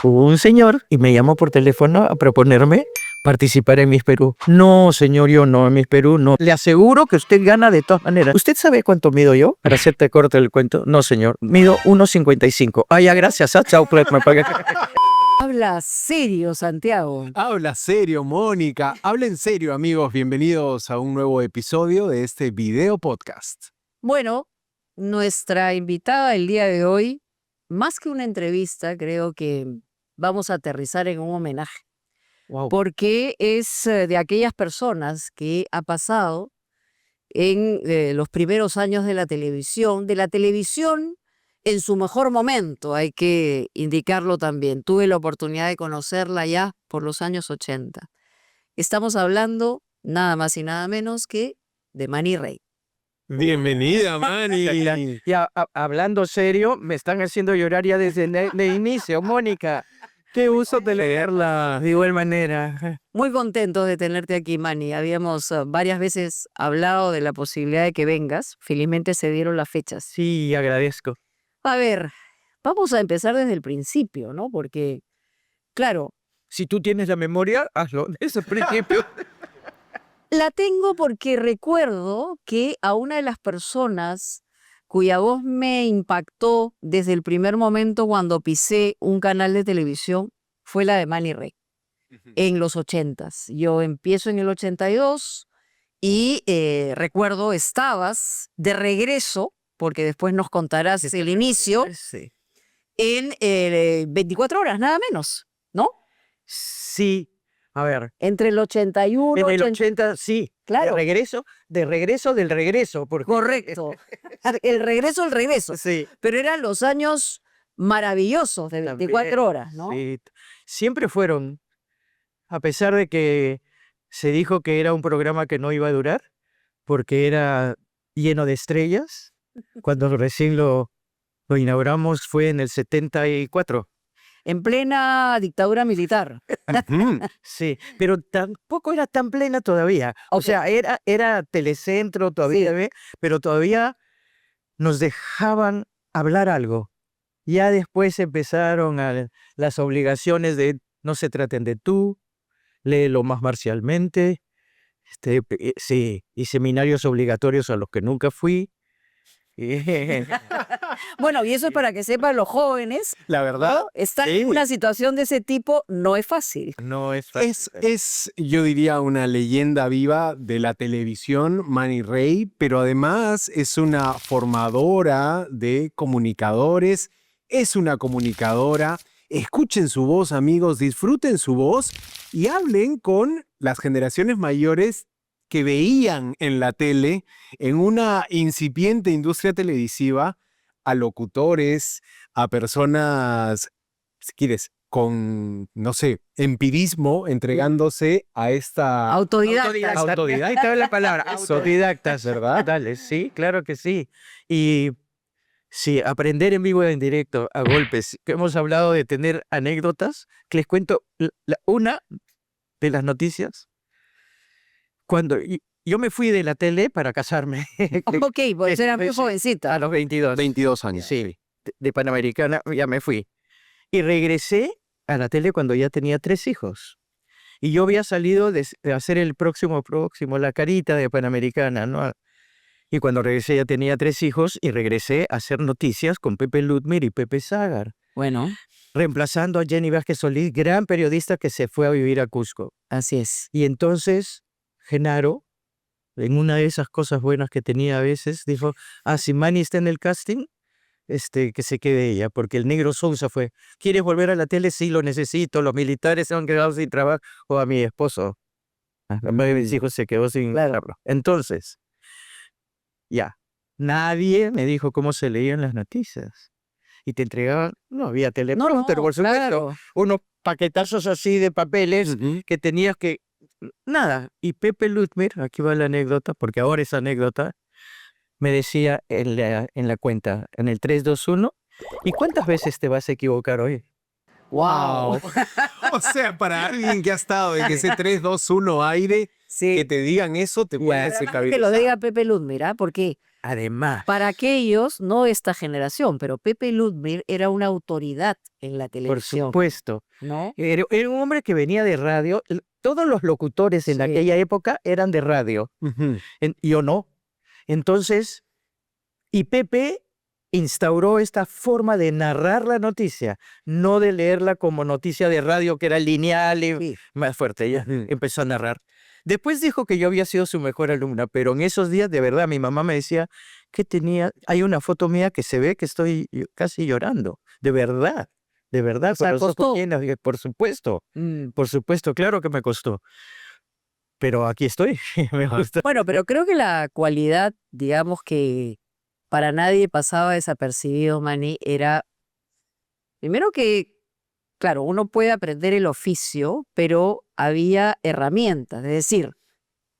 Hubo un señor y me llamó por teléfono a proponerme participar en Miss Perú. No, señor, yo no, en Miss Perú no. Le aseguro que usted gana de todas maneras. ¿Usted sabe cuánto mido yo? Para hacerte corto el cuento. No, señor. Mido 1,55. Ah, ya, gracias. Chao, me pagué. Habla serio, Santiago. Habla serio, Mónica. Habla en serio, amigos. Bienvenidos a un nuevo episodio de este video podcast. Bueno, nuestra invitada el día de hoy, más que una entrevista, creo que vamos a aterrizar en un homenaje. Wow. Porque es de aquellas personas que ha pasado en los primeros años de la televisión en su mejor momento, hay que indicarlo también. Tuve la oportunidad de conocerla ya por los años 80. Estamos hablando nada más y nada menos que de Manny Rey. Bienvenida, Manny. Ya, hablando serio, me están haciendo llorar ya desde el inicio, Mónica. Qué gusto de leerla, de igual manera. Muy contentos de tenerte aquí, Manny. Habíamos varias veces hablado de la posibilidad de que vengas. Felizmente se dieron las fechas. Sí, agradezco. A ver, vamos a empezar desde el principio, ¿no? Porque, claro, Si tú tienes la memoria, hazlo desde el principio. la tengo porque recuerdo que a una de las personas cuya voz me impactó desde el primer momento cuando pisé un canal de televisión fue la de Manny Rey, en los 80s. Yo empiezo en el 82 y recuerdo estabas de regreso, porque después nos contarás el inicio, Sí. en 24 horas, nada menos, ¿no? Sí. A ver. Entre el 81 En el 80. 80, sí. Claro. De regreso del regreso. Correcto. El regreso. Sí. Pero eran los años maravillosos de 24 horas, ¿no? Sí. Siempre fueron, a pesar de que se dijo que era un programa que no iba a durar, porque era lleno de estrellas. Cuando recién lo inauguramos fue en el 74. En plena dictadura militar. Sí, pero tampoco era tan plena todavía. O Ok. sea, era Telecentro todavía, Sí. pero todavía nos dejaban hablar algo. Ya después empezaron las obligaciones de no se traten de tú, léelo más marcialmente, sí, y seminarios obligatorios a los que nunca fui. Bueno, y eso es para que sepan los jóvenes, La verdad, ¿no? Estar sí. en una situación de ese tipo no es fácil. No es fácil. es, yo diría, una leyenda viva de la televisión, Manny Rey, pero además es una formadora de comunicadores, es una comunicadora. Escuchen su voz, amigos, disfruten su voz y hablen con las generaciones mayores que veían en la tele, en una incipiente industria televisiva, a locutores, a personas, si quieres, con, no sé, empirismo, entregándose a esta Autodidactas. Autodidacta es la palabra. Autodidactas, ¿verdad? Dale, sí, claro que sí. Y sí, aprender en vivo y en directo, a golpes. Que hemos hablado de tener anécdotas, que les cuento una de las noticias. Cuando yo me fui de la tele para casarme. Ok, pues era muy Sí, jovencita. a los 22. 22 años. Sí, de Panamericana ya me fui. Y regresé a la tele cuando ya tenía 3 hijos. Y yo había salido de hacer el próximo, la carita de Panamericana, ¿no? Y cuando regresé ya tenía 3 hijos y regresé a hacer noticias con Pepe Ludmir y Pepe Ságar, Bueno, reemplazando a Jenny Vázquez Solís, gran periodista que se fue a vivir a Cusco. así es. Y entonces Genaro, en una de esas cosas buenas que tenía a veces, dijo, si Manny está en el casting, que se quede ella, porque el negro Sousa fue, ¿quieres volver a la tele? Sí, lo necesito, los militares se han quedado sin trabajo, o a mi esposo. Uno de mis hijos se quedó sin trabajo. Entonces, ya, nadie me dijo cómo se leían las noticias. Y te entregaban, no había teleprompter, por supuesto, claro. unos paquetazos así de papeles que tenías que, nada. Y Pepe Ludmir, aquí va la anécdota, porque ahora es anécdota, me decía en la cuenta, en el 3, 2, 1, ¿y cuántas veces te vas a equivocar hoy? ¡Wow! O sea, para alguien que ha estado en ese 3, 2, 1 aire, Sí. que te digan eso te puede Además que lo desestabilizar. diga Pepe Ludmir, ¿ah? Porque Además, para aquellos, no esta generación, pero Pepe Ludmir era una autoridad en la por televisión, supuesto, ¿no? era un hombre que venía de radio. Todos los locutores en Sí. aquella época eran de radio, Ujú. yo no. Entonces, y Pepe instauró esta forma de narrar la noticia, no de leerla como noticia de radio que era lineal y Sí. más fuerte. Ella Ujú. empezó a narrar. Después dijo que yo había sido su mejor alumna, pero en esos días, de verdad, mi mamá me decía que hay una foto mía que se ve que estoy casi llorando. De verdad, O sea, con los ojos costó. llenos. Dije, por supuesto, claro que me costó. Pero aquí estoy, me Ajá. gusta. Bueno, pero creo que la cualidad, digamos que para nadie pasaba desapercibido, Manny, era primero que, claro, uno puede aprender el oficio, pero había herramientas, es decir,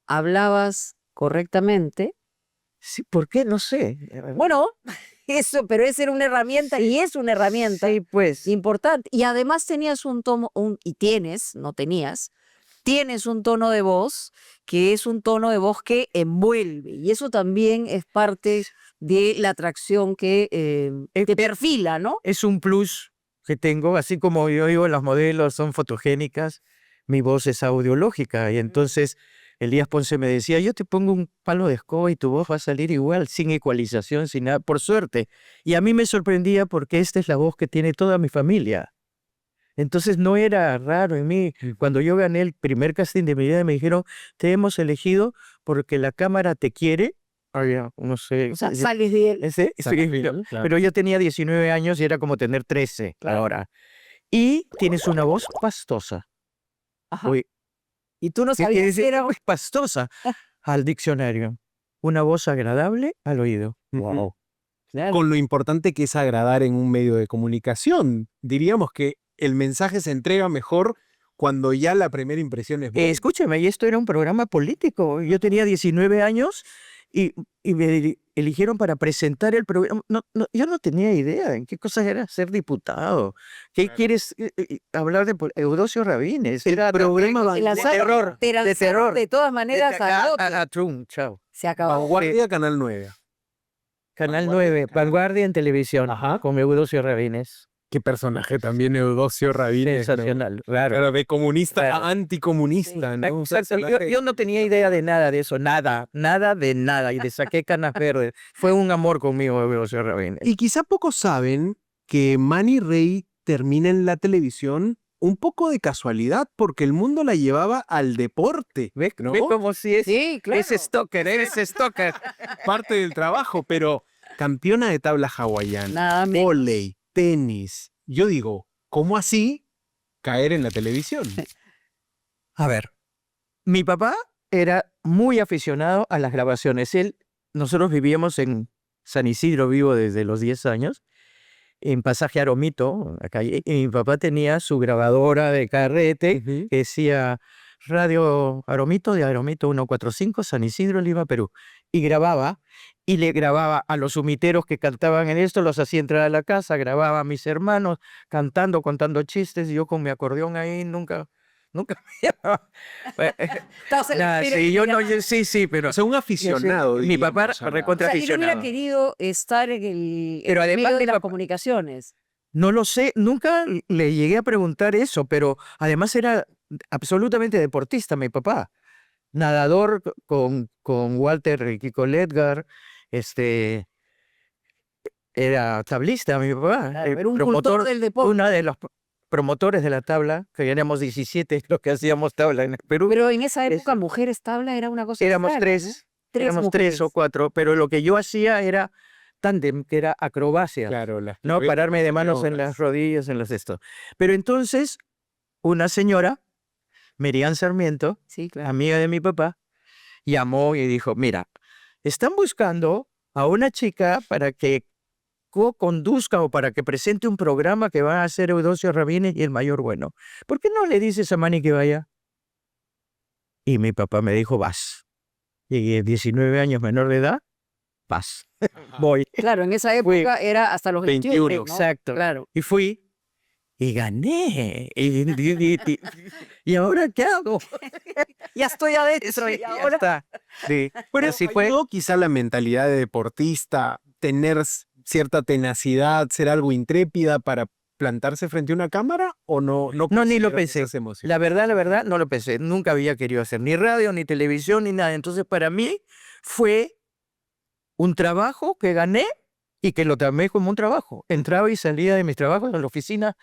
hablabas correctamente. Sí, ¿por qué? No sé. Bueno, eso, pero esa era una herramienta y es una herramienta Sí, pues. importante. Y además tenías y tienes, no tenías, tienes un tono de voz que es un tono de voz que envuelve. Y eso también es parte de la atracción que te perfila, ¿no? Es un plus que tengo, así como yo digo, las modelos son fotogénicas, mi voz es audiológica. Y entonces Elías Ponce me decía, yo te pongo un palo de escoba y tu voz va a salir igual, sin ecualización, sin nada, por suerte. Y a mí me sorprendía porque esta es la voz que tiene toda mi familia. Entonces no era raro en mí. Cuando yo gané el primer casting de mi vida, me dijeron, te hemos elegido porque la cámara te quiere. No sé. O sea, sales de él. Sí, Claro. pero yo tenía 19 años y era como tener 13 ahora. Y tienes una voz pastosa. Ajá. Uy, Y tú no ¿qué sabías dice? que era. Uy, pastosa. Al diccionario. Una voz agradable al oído. Wow. Claro. Con lo importante que es agradar en un medio de comunicación. Diríamos que el mensaje se entrega mejor cuando ya la primera impresión es buena. Escúchame, y esto era un programa político. Yo tenía 19 años y me eligieron para presentar el programa. Yo no tenía idea en qué cosas era ser diputado. ¿Qué Claro. quieres hablar de Eudosio Rabines? Era programa Te de lanzaron- terror. te De lanzaron terror. de todas maneras A Trump, chao. se acabó. Vanguardia, Canal 9. Canal Vanguardia, 9, Vanguardia en televisión, Ajá. con Eudosio Rabines. Qué personaje también Eudosio Rabines. ¿no? Sensacional, claro. Claro, de comunista Claro. a anticomunista, ¿no? Un Exacto. personaje- Yo no tenía idea de nada de eso, nada de nada. Y le saqué canas verdes. Fue un amor conmigo, Eudosio Rabines. Y quizá pocos saben que Manny Rey termina en la televisión un poco de casualidad porque el mundo la llevaba al deporte. ¿Ves ¿no? como si es? Sí, claro. Es stalker, eres stalker. Parte del trabajo, pero campeona de tabla hawaiana, Nada menos. vóley, tenis. Yo digo, ¿cómo así caer en la televisión? A ver, mi papá era muy aficionado a las grabaciones. Nosotros vivíamos en San Isidro, vivo desde los 10 años, en Pasaje Aromito, acá, y mi papá tenía su grabadora de carrete Ujú. que decía Radio Aromito de Aromito 145, San Isidro, Lima, Perú. Y grababa, y le grababa a los humiteros que cantaban en esto, los hacía entrar a la casa, grababa a mis hermanos cantando, contando chistes, y yo con mi acordeón ahí nunca me llamaba. Estás en Nah, espera sí, que yo diga- no, sí, pero O sea, un aficionado. mi papá diríamos, ¿no? recontra O sea, él hubiera aficionado. querido estar en el Pero además medio de mi las papá- comunicaciones. No lo sé, nunca le llegué a preguntar eso, pero además era absolutamente deportista mi papá. Nadador con Walter y con Edgar, era tablista mi papá. Claro, era un cultor promotor, del deporte. uno de los promotores de la tabla, que éramos 17 los que hacíamos tabla en el Perú. Pero en esa Es- época, mujeres tabla era una cosa Éramos extraña, ¿no? tres, Tres éramos tres o mujeres. cuatro, pero lo que yo hacía era tándem, que era acrobacia. Claro, las No, pararme de manos en maniobras. las rodillas, en las esto. Pero entonces, una señora, Merian Sarmiento, Sí, claro. amiga de mi papá, llamó y dijo, mira, están buscando a una chica para que co-conduzca o para que presente un programa que va a hacer Eudosio Rabines y el Mayor Bueno. ¿Por qué no le dices a Manny que vaya? Y mi papá me dijo, vas. Llegué 19 años menor de edad, vas. Voy. Claro, en esa Fui época era hasta los 21, 21, ¿no? exacto. Claro. Y fui, y gané. ¿Y ahora qué hago? Ya estoy adentro y Ya ahora... está. Sí. Pero Así fue. ayudó quizá la mentalidad de deportista, tener cierta tenacidad, ser algo intrépida para plantarse frente a una cámara, ¿o no? No, ni lo consideras pensé. esas emociones? La verdad, no lo pensé. Nunca había querido hacer ni radio, ni televisión, ni nada. Entonces, para mí fue un trabajo que gané y que lo tomé como un trabajo. Entraba y salía de mis trabajos en la oficina.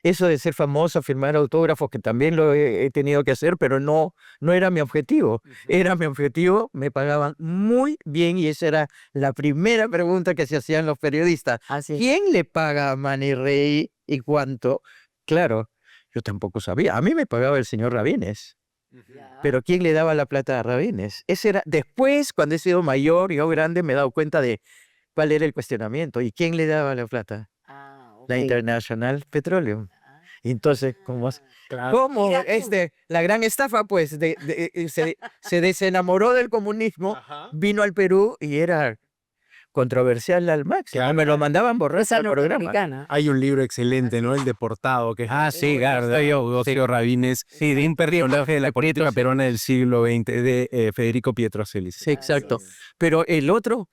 Eso de ser famoso, firmar autógrafos, que también lo he tenido que hacer, pero no era mi objetivo. Era mi objetivo, me pagaban muy bien y esa era la primera pregunta que se hacían los periodistas. Así. ¿Quién le paga a Manny Rey y cuánto? Claro, yo tampoco sabía. A mí me pagaba el señor Rabines, pero ¿quién le daba la plata a Rabines? Ese era, después, cuando he sido mayor y yo grande, me he dado cuenta de cuál era el cuestionamiento. ¿Y quién le daba la plata? La International Petroleum. Entonces, Claro. ¿cómo Mira tú. la gran estafa, pues, se desenamoró del comunismo, Ajá. vino al Perú y era controversial al máximo. Claro. Me lo mandaban borrar Esa al programa. norteamericana. Hay un libro excelente, ¿no? El Deportado, que Sí, claro. Ocio Rabines, sí, de un personaje de la política peruana del siglo XX, de Federico Pietrocelli. Sí, exacto. Pero el otro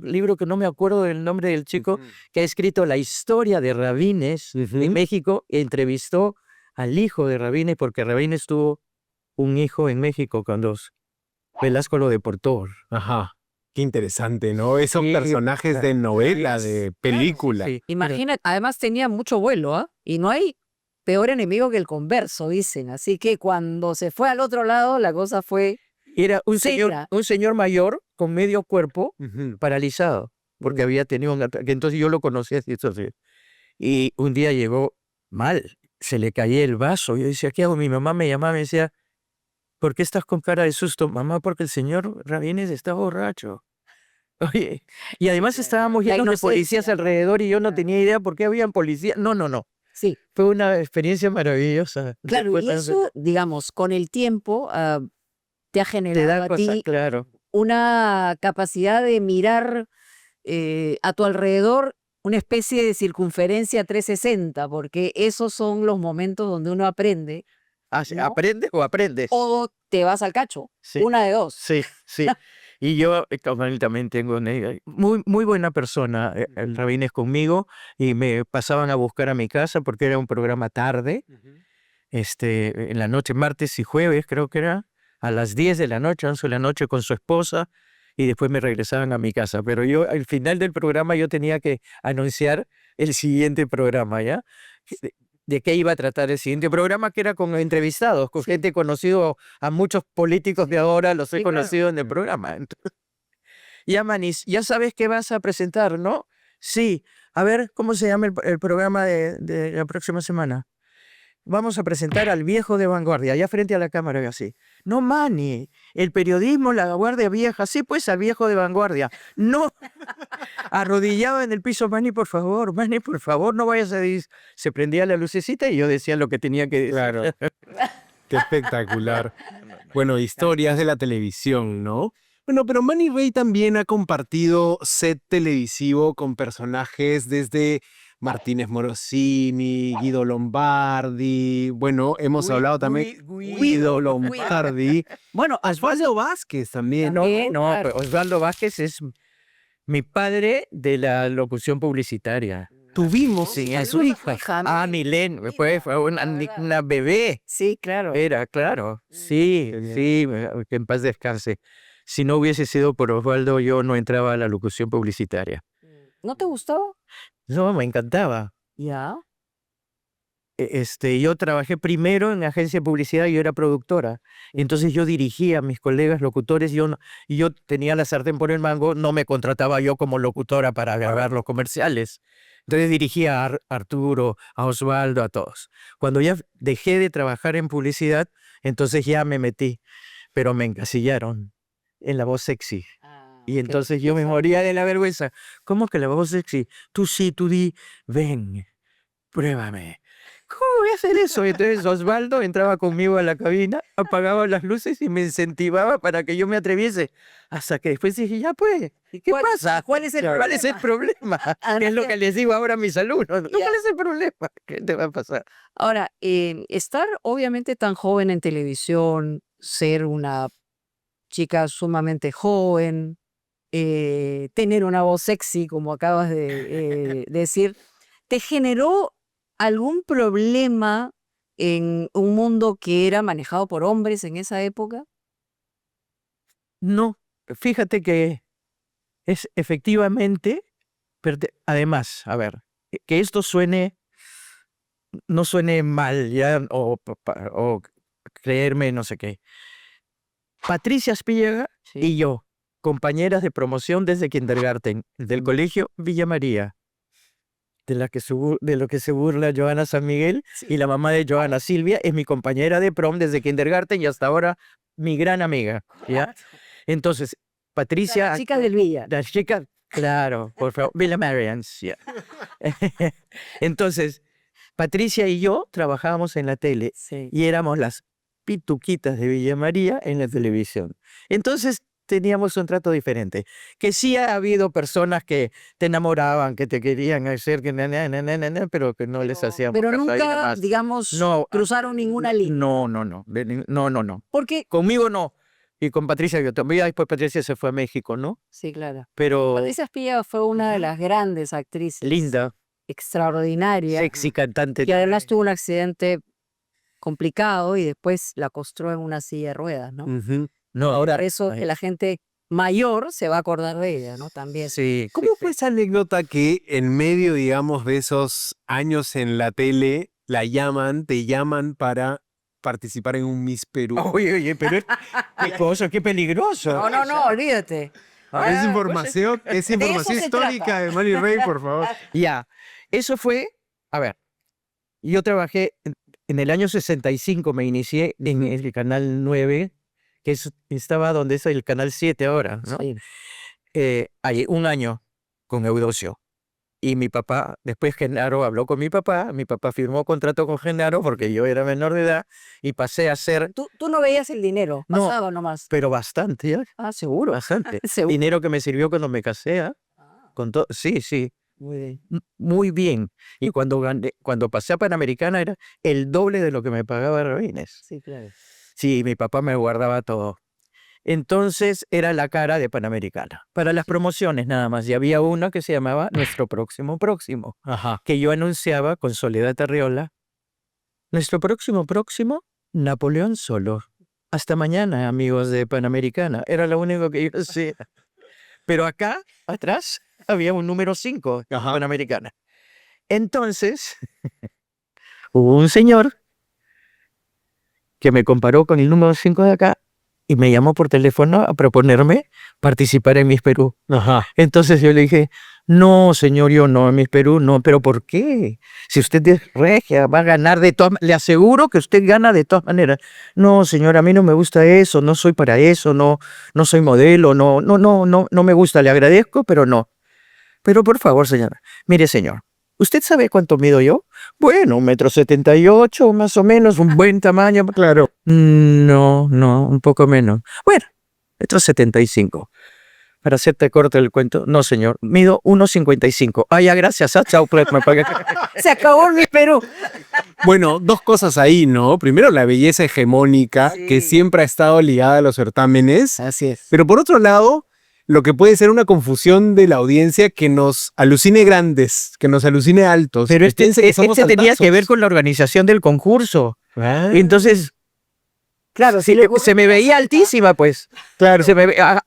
libro que no me acuerdo del nombre del chico, que ha escrito la historia de Rabines en México, entrevistó al hijo de Rabines, porque Rabines tuvo un hijo en México cuando Velasco lo deportó. Ajá. Qué interesante, ¿no? Esos Sí, personajes de novela, de película. Sí, Imagínate, además tenía mucho vuelo, ¿ah? Y no hay peor enemigo que el converso, dicen. Así que cuando se fue al otro lado, la cosa fue... era un Seca. señor mayor con medio cuerpo Ujú. paralizado, porque había tenido un ataque. Entonces yo lo conocía así, entonces. Y un día llegó mal, se le caía el vaso. Yo decía, ¿qué hago? Mi mamá me llamaba y me decía, ¿por qué estás con cara de susto? Mamá, porque el señor Rabines está borracho. Oye, y además estábamos La llenos de inocencia. policías alrededor y yo no tenía idea por qué habían policías. No. Sí, Fue una experiencia maravillosa. claro, Después y eso, digamos, con el tiempo te ha te generado da a cosas, ti claro. una capacidad de mirar a tu alrededor una especie de circunferencia 360, porque esos son los momentos donde uno aprende ¿no? ¿Aprendes o aprendes? o te vas al cacho. Sí. Una de dos. Sí. Y yo como él también tengo muy buena persona, el Rabines conmigo, y me pasaban a buscar a mi casa porque era un programa tarde, en la noche, martes y jueves creo que era, a las 10 de la noche, 11 de la noche con su esposa, y después me regresaban a mi casa. Pero yo al final del programa yo tenía que anunciar el siguiente programa, ¿ya? De qué iba a tratar el siguiente programa, que era con entrevistados, con gente conocido, a muchos políticos de ahora los he Sí, claro. conocido en el programa. Entonces, ya, Manis, ya sabes qué vas a presentar, ¿no? Sí. A ver, ¿cómo se llama el programa de la próxima semana? Vamos a presentar al viejo de vanguardia, allá frente a la cámara y así. No, Manny, el periodismo, la guardia vieja, sí, pues al viejo de vanguardia. No, arrodillado en el piso, Manny, por favor, no vayas a decir. Se prendía la lucecita y yo decía lo que tenía que decir. Claro. Qué espectacular. Bueno, historias de la televisión, ¿no? Bueno, pero Manny Rey también ha compartido set televisivo con personajes desde Martínez Morosini, Guido Lombardi. Bueno, hemos hablado también Guido Lombardi. Bueno, Osvaldo Vázquez también. No, También, claro. pues Osvaldo Vázquez es mi padre de la locución publicitaria. Tuvimos Sí, a Pero su no me hija. fija, Milén, pues fue una bebé. Sí, claro. Era, claro. Sí, que en paz descanse. Si no hubiese sido por Osvaldo, yo no entraba a la locución publicitaria. ¿No te gustó? No, me encantaba. Ya. Yo trabajé primero en agencia de publicidad, yo era productora. Entonces yo dirigía a mis colegas locutores, y yo tenía la sartén por el mango, no me contrataba yo como locutora para grabar los comerciales. Entonces dirigía a Arturo, a Osvaldo, a todos. Cuando ya dejé de trabajar en publicidad, entonces ya me metí, pero me encasillaron en la voz sexy. Y entonces yo me moría de la vergüenza. ¿Cómo que la voz sexy? Tú sí, tú di, ven, pruébame. voy a hacer eso. Entonces Osvaldo entraba conmigo a la cabina, apagaba las luces y me incentivaba para que yo me atreviese. Hasta que después dije, ya pues, ¿qué pasa? ¿Cuál es el ¿Cuál es el problema? Además Que es lo que- que les digo ahora a mis alumnos. Ya. ¿Cuál es el problema? ¿Qué te va a pasar? Ahora, estar obviamente tan joven en televisión, ser una chica sumamente joven, tener una voz sexy, como acabas de decir, ¿te generó algún problema en un mundo que era manejado por hombres en esa época? No, fíjate que es efectivamente, además, a ver, que esto no suene mal ya o creerme no sé qué. Patricia Espíllaga Sí. y yo, compañeras de promoción desde kindergarten, del colegio Villa María, de lo que se burla Joana San Miguel, y la mamá de Joana, Silvia, es mi compañera de prom desde kindergarten y hasta ahora mi gran amiga, ¿ya? Entonces, Patricia, Chicas del Villa. las chicas, claro, por favor, Villa Marians, ya. Entonces, Patricia y yo trabajábamos en la tele Sí. y éramos las pituquitas de Villa María en la televisión. Entonces teníamos un trato diferente. Que sí ha habido personas que te enamoraban, que te querían hacer, pero que no les hacíamos Pero caso ahí nunca, nomás. digamos, No, cruzaron ninguna línea. no, no. Porque, Conmigo no. Y con Patricia, yo también, después Patricia se fue a México, ¿no? sí, claro. Pero Patricia Espía fue una de las grandes actrices. linda, Extraordinaria. sexy cantante. Y además tuvo un accidente complicado y después la postró en una silla de ruedas, ¿no? No, ahora, Por eso que la gente mayor se va a acordar de ella, ¿no? También. sí. ¿Cómo fue esa anécdota que en medio, digamos, de esos años en la tele, te llaman para participar en un Miss Perú? Oye, pero qué cosa, qué peligroso. No, olvídate. Es información se histórica trata. de Manny Rey, por favor. Ya, eso fue, a ver, yo trabajé en el año 65, me inicié en el Canal 9, que estaba donde es el Canal 7 ahora, ¿no? Sí. Ahí, un año con Eudosio. Y mi papá, después Genaro habló con mi papá firmó contrato con Genaro porque yo era menor de edad y pasé a ser, Tú no veías el dinero, No. pasaba nomás. pero bastante, ¿ya? Ah, seguro. Bastante. Seguro. Dinero que me sirvió cuando me casé, ¿ah? Con todo, sí. Muy bien. Muy bien. Y cuando pasé a Panamericana era el doble de lo que me pagaba Rabines. Sí, claro. Sí, mi papá me guardaba todo. Entonces era la cara de Panamericana. Para las promociones nada más. Y había una que se llamaba Nuestro Próximo, Ajá. que yo anunciaba con Soledad Arriola. Nuestro próximo, Napoleón Solo. Hasta mañana, amigos de Panamericana. Era lo único que yo hacía. Pero acá, atrás, había un número 5, Ajá. Panamericana. Entonces, hubo un señor que me comparó con el número 5 de acá y me llamó por teléfono a proponerme participar en Miss Perú. Ajá. Entonces yo le dije, no, señor, yo no, en Miss Perú no, pero ¿por qué? Si usted es regia, va a ganar de todas, le aseguro que usted gana de todas maneras. No, señor, a mí no me gusta eso, no soy para eso, no soy modelo, no me gusta, le agradezco, pero no. Pero por favor, señora, mire, señor, ¿usted sabe cuánto mido yo? Bueno, 1,78 m, más o menos, un buen tamaño. Claro. No, un poco menos. Bueno, 1,75 m. Para hacerte corto el cuento, no, señor, mido 1,55. Ah, ya, gracias. Chao, me pagué. Se acabó mi Perú. Bueno, dos cosas ahí, ¿no? Primero, la belleza hegemónica, que Sí. siempre ha estado ligada a los certámenes. Así es. Pero por otro lado, lo que puede ser una confunción de la audiencia que nos alucine grandes, que nos alucine altos. Pero que piense que somos tenía que ver altazos. con la organización del concurso. Ah, Y entonces Claro, sí, se me veía altísima, pues. claro.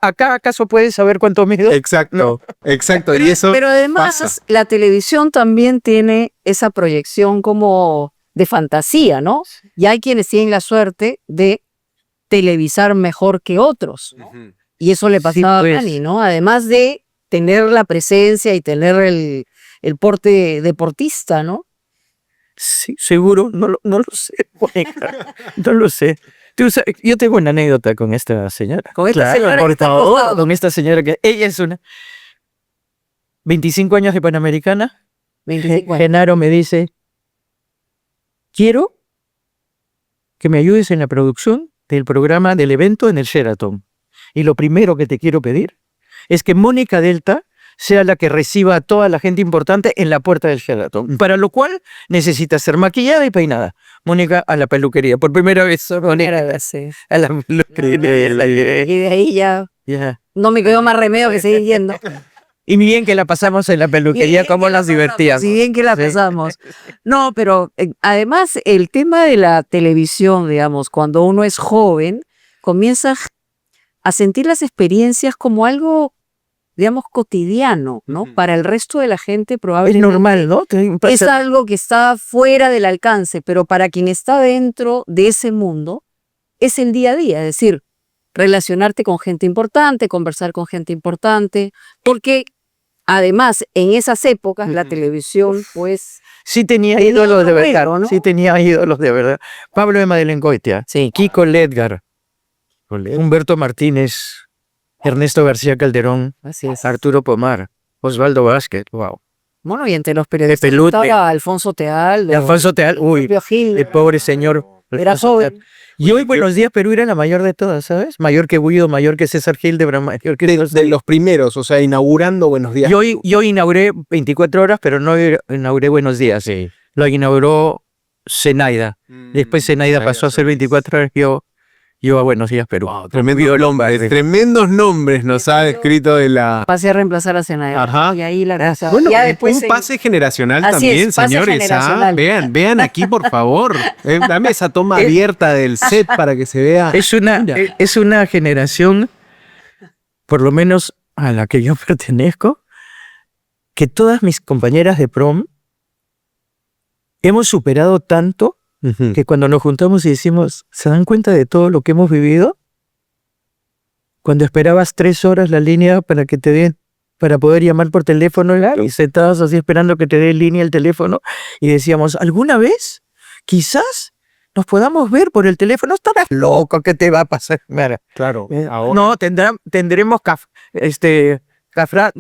¿Acá acaso puedes saber cuánto mido? Exacto, exacto. Y eso Pero además, pasa. la televisión también tiene esa proyección como de fantasía, ¿no? Y hay quienes tienen la suerte de televisar mejor que otros. Ujú. Y eso le pasaba pues. a Dani, ¿no? Además de tener la presencia y tener el porte deportista, ¿no? Sí, seguro, no lo sé, Mónica, no lo sé. Yo tengo una anécdota con esta señora. Con esta señora por que está al favor, costado. con esta señora que ella es una 25 años de Panamericana. 25 años. Genaro me dice, quiero que me ayudes en la producción del programa del evento en el Sheraton. Y lo primero que te quiero pedir es que Mónica Delta sea la que reciba a toda la gente importante en la puerta del Sheraton. Para lo cual necesita ser maquillada y peinada. Mónica a la peluquería. Por primera vez, Mónica Sí. a la peluquería. Y de ahí ya Ya. no me quedó más remedio que seguir yendo. Y bien que la pasamos en la peluquería, como las divertíamos. Sí, bien que la Sí. pasamos. No, pero además el tema de la televisión, digamos, cuando uno es joven, comienza a sentir las experiencias como algo, digamos, cotidiano, ¿no? Ujú. Para el resto de la gente Es probablemente normal, ¿no? es algo que está fuera del alcance, pero para quien está dentro de ese mundo, es el día a día, es decir, relacionarte con gente importante, conversar con gente importante, porque además en esas épocas la Ujú. televisión, pues... Sí tenía Tenía ídolos de otro verdad, juego, ¿no? sí tenía ídolos de verdad. Pablo de Madelengoitia, Sí. Kiko Ledgar, Humberto Martínez, Ernesto García Calderón, Así es. Arturo Pomar, Osvaldo Vázquez, wow. Bueno, y entre los periodistas Pepe Lute. estaba Alfonso Teal, Y Alfonso Teal, uy, propio Gil, el pobre señor. era Alfonso Teal. joven. Y hoy Buenos Días Perú era la mayor de todas, ¿sabes? Mayor que Guido, mayor que César Hildebrand, mayor que... De los primeros, o sea, inaugurando Buenos Días. Yo inauguré 24 horas, pero no inauguré Buenos Días. Sí. Lo inauguró Zenaida. Después Zenaida pasó a ser 24 horas, yo a Buenos Días Perú. Wow, tremendos nombres nos ha descrito de la... Pasé a reemplazar a Zenaida. Ajá. Y ahí la gracia. Bueno, ya después un pase generacional Así también, es, pase señores. generacional. Vean aquí, por favor. Dame esa toma abierta del set para que se vea. Es una generación, por lo menos a la que yo pertenezco, que todas mis compañeras de prom hemos superado tanto Ujú. que cuando nos juntamos y decimos, ¿se dan cuenta de todo lo que hemos vivido? Cuando esperabas 3 horas la línea para que te den, para poder llamar por teléfono, y sentados así esperando que te dé línea el teléfono, y decíamos, ¿alguna vez? Quizás nos podamos ver por el teléfono. Estarás loco, ¿qué te va a pasar? Mira, Claro. no, tendremos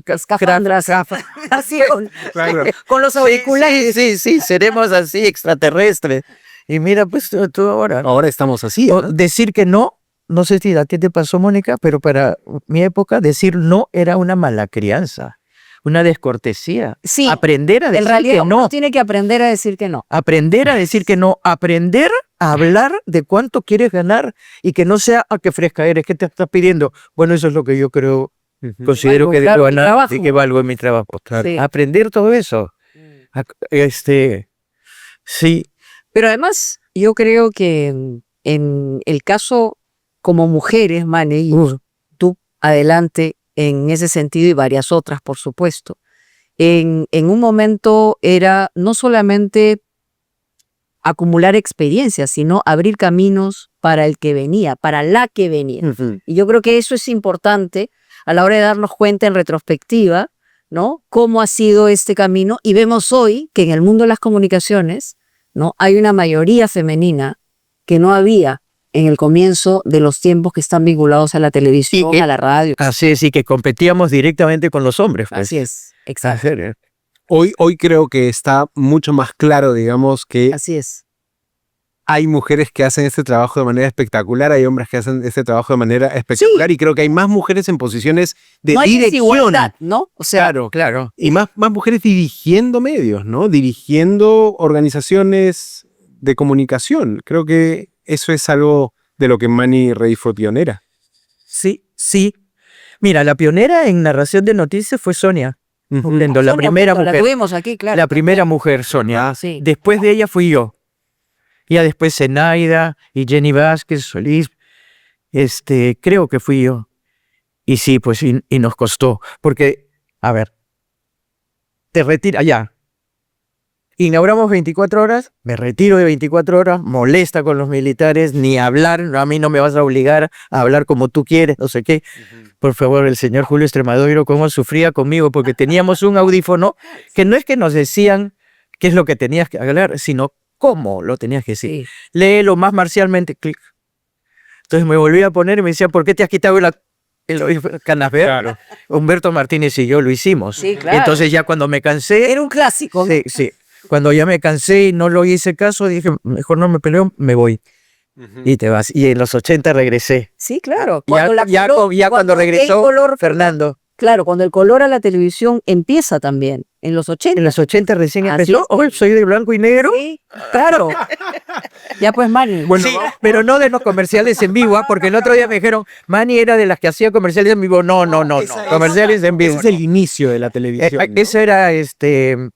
Escafandras. Así Claro. con los auriculares. Sí, seremos así extraterrestres. Y mira, pues tú ahora. Ahora estamos así. O decir que no, no sé si a ti te pasó, Mónica, pero para mi época decir no era una mala crianza, una descortesía. Sí, Aprender a en decir realidad que uno no. tiene que aprender a decir que no. Aprender a decir que no, aprender a hablar de cuánto quieres ganar y que no sea a qué fresca eres, ¿qué te estás pidiendo? Bueno, eso es lo que yo creo, Ujú. considero Valgo, que claro, debo mi ganar trabajo. y que valgo en mi trabajo. Sí. Aprender todo eso. Sí, Pero además, yo creo que en el caso como mujeres, Mane, y tú adelante en ese sentido y varias otras, por supuesto, en un momento era no solamente acumular experiencias, sino abrir caminos para el que venía, para la que venía. Y yo creo que eso es importante a la hora de darnos cuenta en retrospectiva, ¿no? Cómo ha sido este camino. Y vemos hoy que en el mundo de las comunicaciones, ¿no? Hay una mayoría femenina que no había en el comienzo de los tiempos que están vinculados a la televisión, Y que- a la radio. así es, y que competíamos directamente con los hombres. Pues. Así es, exacto. Hoy creo que está mucho más claro, digamos, que Así es. hay mujeres que hacen este trabajo de manera espectacular, hay hombres que hacen este trabajo de manera espectacular y creo que hay más mujeres en posiciones de No hay dirección. desigualdad, ¿no? O sea, Claro. Y más mujeres dirigiendo medios, ¿no? Dirigiendo organizaciones de comunicación. Creo que eso es algo de lo que Manny Rey fue pionera. Sí. Mira, la pionera en narración de noticias fue Sonia. Lendo, la Sonia primera Puto, la mujer. tuvimos aquí, claro. La primera mujer, Sonia. Sí. Después de ella fui yo. Ya después Zenaida y Jenny Vázquez, Solís. Creo que fui yo. Y sí, pues, y nos costó. Porque, a ver, te retira, ya. Inauguramos 24 horas, me retiro de 24 horas, molesta con los militares, ni hablar, a mí no me vas a obligar a hablar como tú quieres, no sé qué. Por favor, el señor Julio Extremadoiro, cómo sufría conmigo, porque teníamos un audífono que no es que nos decían qué es lo que tenías que hablar, sino cómo lo tenías que decir. Sí. Léelo más marcialmente, clic. Entonces me volví a poner y me decía, ¿por qué te has quitado el audífono? Canasver? Humberto Martínez y yo lo hicimos. Sí, claro. Entonces ya cuando me cansé, Era un clásico. ¿no? sí. Cuando ya me cansé y no lo hice caso, dije, mejor no me peleo, me voy. Y te vas. Y en los 80 regresé. Sí, claro. Ya, Cuando la ya, color- ya cuando el regresó color- Fernando. Claro, cuando el color a la televisión empieza también, en los 80. En los 80 recién Así empezó. es. Oh, soy de blanco y negro. Sí, claro. Ya pues, Manny. Bueno, Sí, pero no de los comerciales en vivo, porque el otro día me dijeron, Manny era de las que hacía comerciales en vivo. No, comerciales en vivo. ese es el inicio de la televisión. ¿no? Eso era,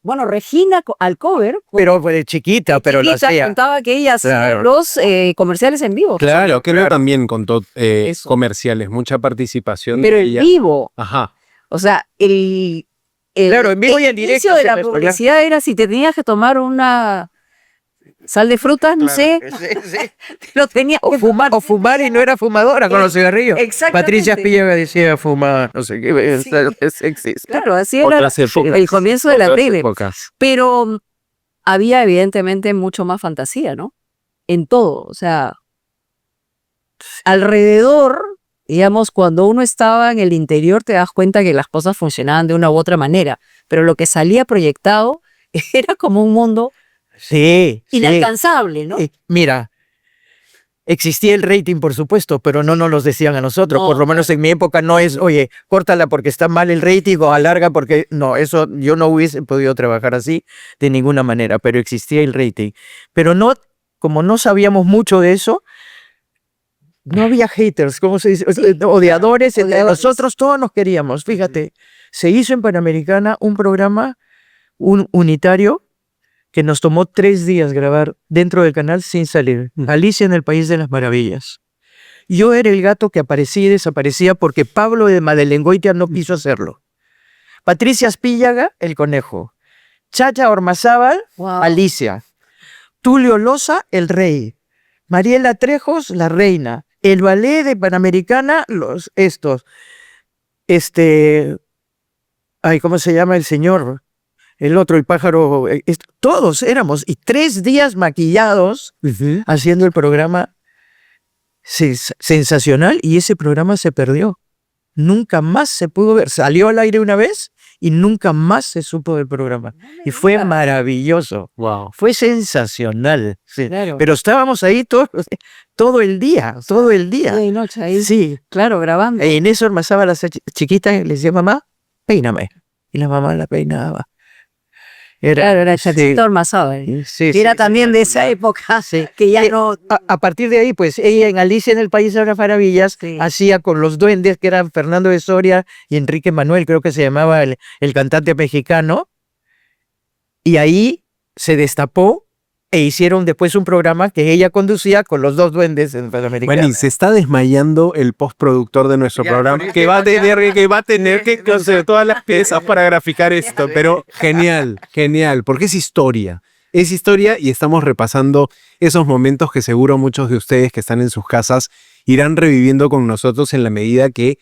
Bueno, Regina Alcover, pero fue de chiquita, pero lo chiquita, hacía. contaba que ella hacía Claro. los comerciales en vivo. Claro, creo que también contó Eso. comerciales, mucha participación. Pero de en ella. vivo. Ajá. O sea, el Claro, en vivo y en el directo inicio de se la les- publicidad era si te tenías que tomar una sal de frutas, no sé, te lo tenías que fumar. O fumar y no era fumadora con los cigarrillos. Exactamente. Patricia Espillaga decía fumar, no sé qué, Sí. es sexista. Claro, así era Otras épocas. el comienzo de la Otras tele. épocas. Pero había evidentemente mucho más fantasía, ¿no? En todo, o sea, alrededor, digamos, cuando uno estaba en el interior te das cuenta que las cosas funcionaban de una u otra manera, pero lo que salía proyectado era como un mundo Sí, sí. inalcanzable, ¿no? Mira, existía el rating, por supuesto, pero no nos los decían a nosotros. No, Por lo menos en mi época no es, oye, córtala porque está mal el rating o alarga porque... No, eso yo no hubiese podido trabajar así de ninguna manera, pero existía el rating. Pero no, como no sabíamos mucho de eso, no había haters, ¿cómo se dice? Odiadores. Entre odiadores. nosotros todos nos queríamos. Fíjate, se hizo en Panamericana un programa unitario que nos tomó 3 días grabar dentro del canal sin salir. Alicia en el País de las Maravillas. Yo era el gato que aparecía y desaparecía porque Pablo de Madelengoitia no quiso hacerlo. Patricia Espíllaga, el conejo. Chacha Ormazábal, Wow. Alicia. Tulio Loza, el rey. Mariela Trejos, la reina. El ballet de Panamericana, estos. Ay, ¿cómo se llama el señor? El otro, el pájaro. Todos éramos. Y 3 días maquillados haciendo el programa sensacional. Y ese programa se perdió. Nunca más se pudo ver. Salió al aire una vez y nunca más se supo del programa. Y fue maravilloso. Wow. Fue sensacional. Sí. Claro. Pero estábamos ahí todo el día, todo el día. Día y noche ahí, Sí. claro, grabando. En eso Ormazábal a las chiquitas y le decía, mamá, peíname. Y la mamá la peinaba. Claro, era sí, Chachito Ormazábal. sí, Que era sí, también de esa época, que ya no... A partir de ahí, pues ella en Alicia en el País de las Maravillas Sí. hacía con los duendes, que eran Fernando de Soria y Enrique Manuel, creo que se llamaba el cantante mexicano. Y ahí se destapó e hicieron después un programa que ella conducía con los 2 duendes en Panamericana. Bueno, y se está desmayando el postproductor de nuestro Ya, programa, porque que va a tener que conseguir todas las piezas para graficar esto, pero genial, genial, porque es historia y estamos repasando esos momentos que seguro muchos de ustedes que están en sus casas irán reviviendo con nosotros en la medida que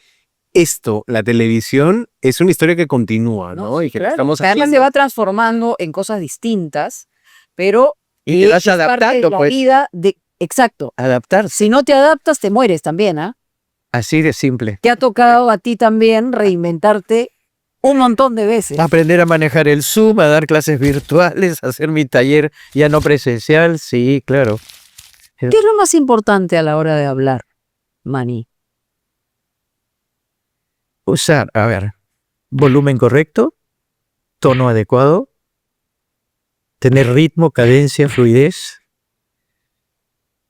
esto, la televisión, es una historia que continúa, ¿no? Y que la estamos Cada vez se va transformando en cosas distintas, pero Y te vas es parte de adaptando, la pues. vida de... Exacto. Adaptarse. Si no te adaptas, te mueres también, ¿ah? Así de simple. Te ha tocado a ti también reinventarte un montón de veces. Aprender a manejar el Zoom, a dar clases virtuales, a hacer mi taller ya no presencial, sí, claro. ¿Qué es lo más importante a la hora de hablar, Manny? Usar, a ver, volumen correcto, tono adecuado, tener ritmo, cadencia, fluidez,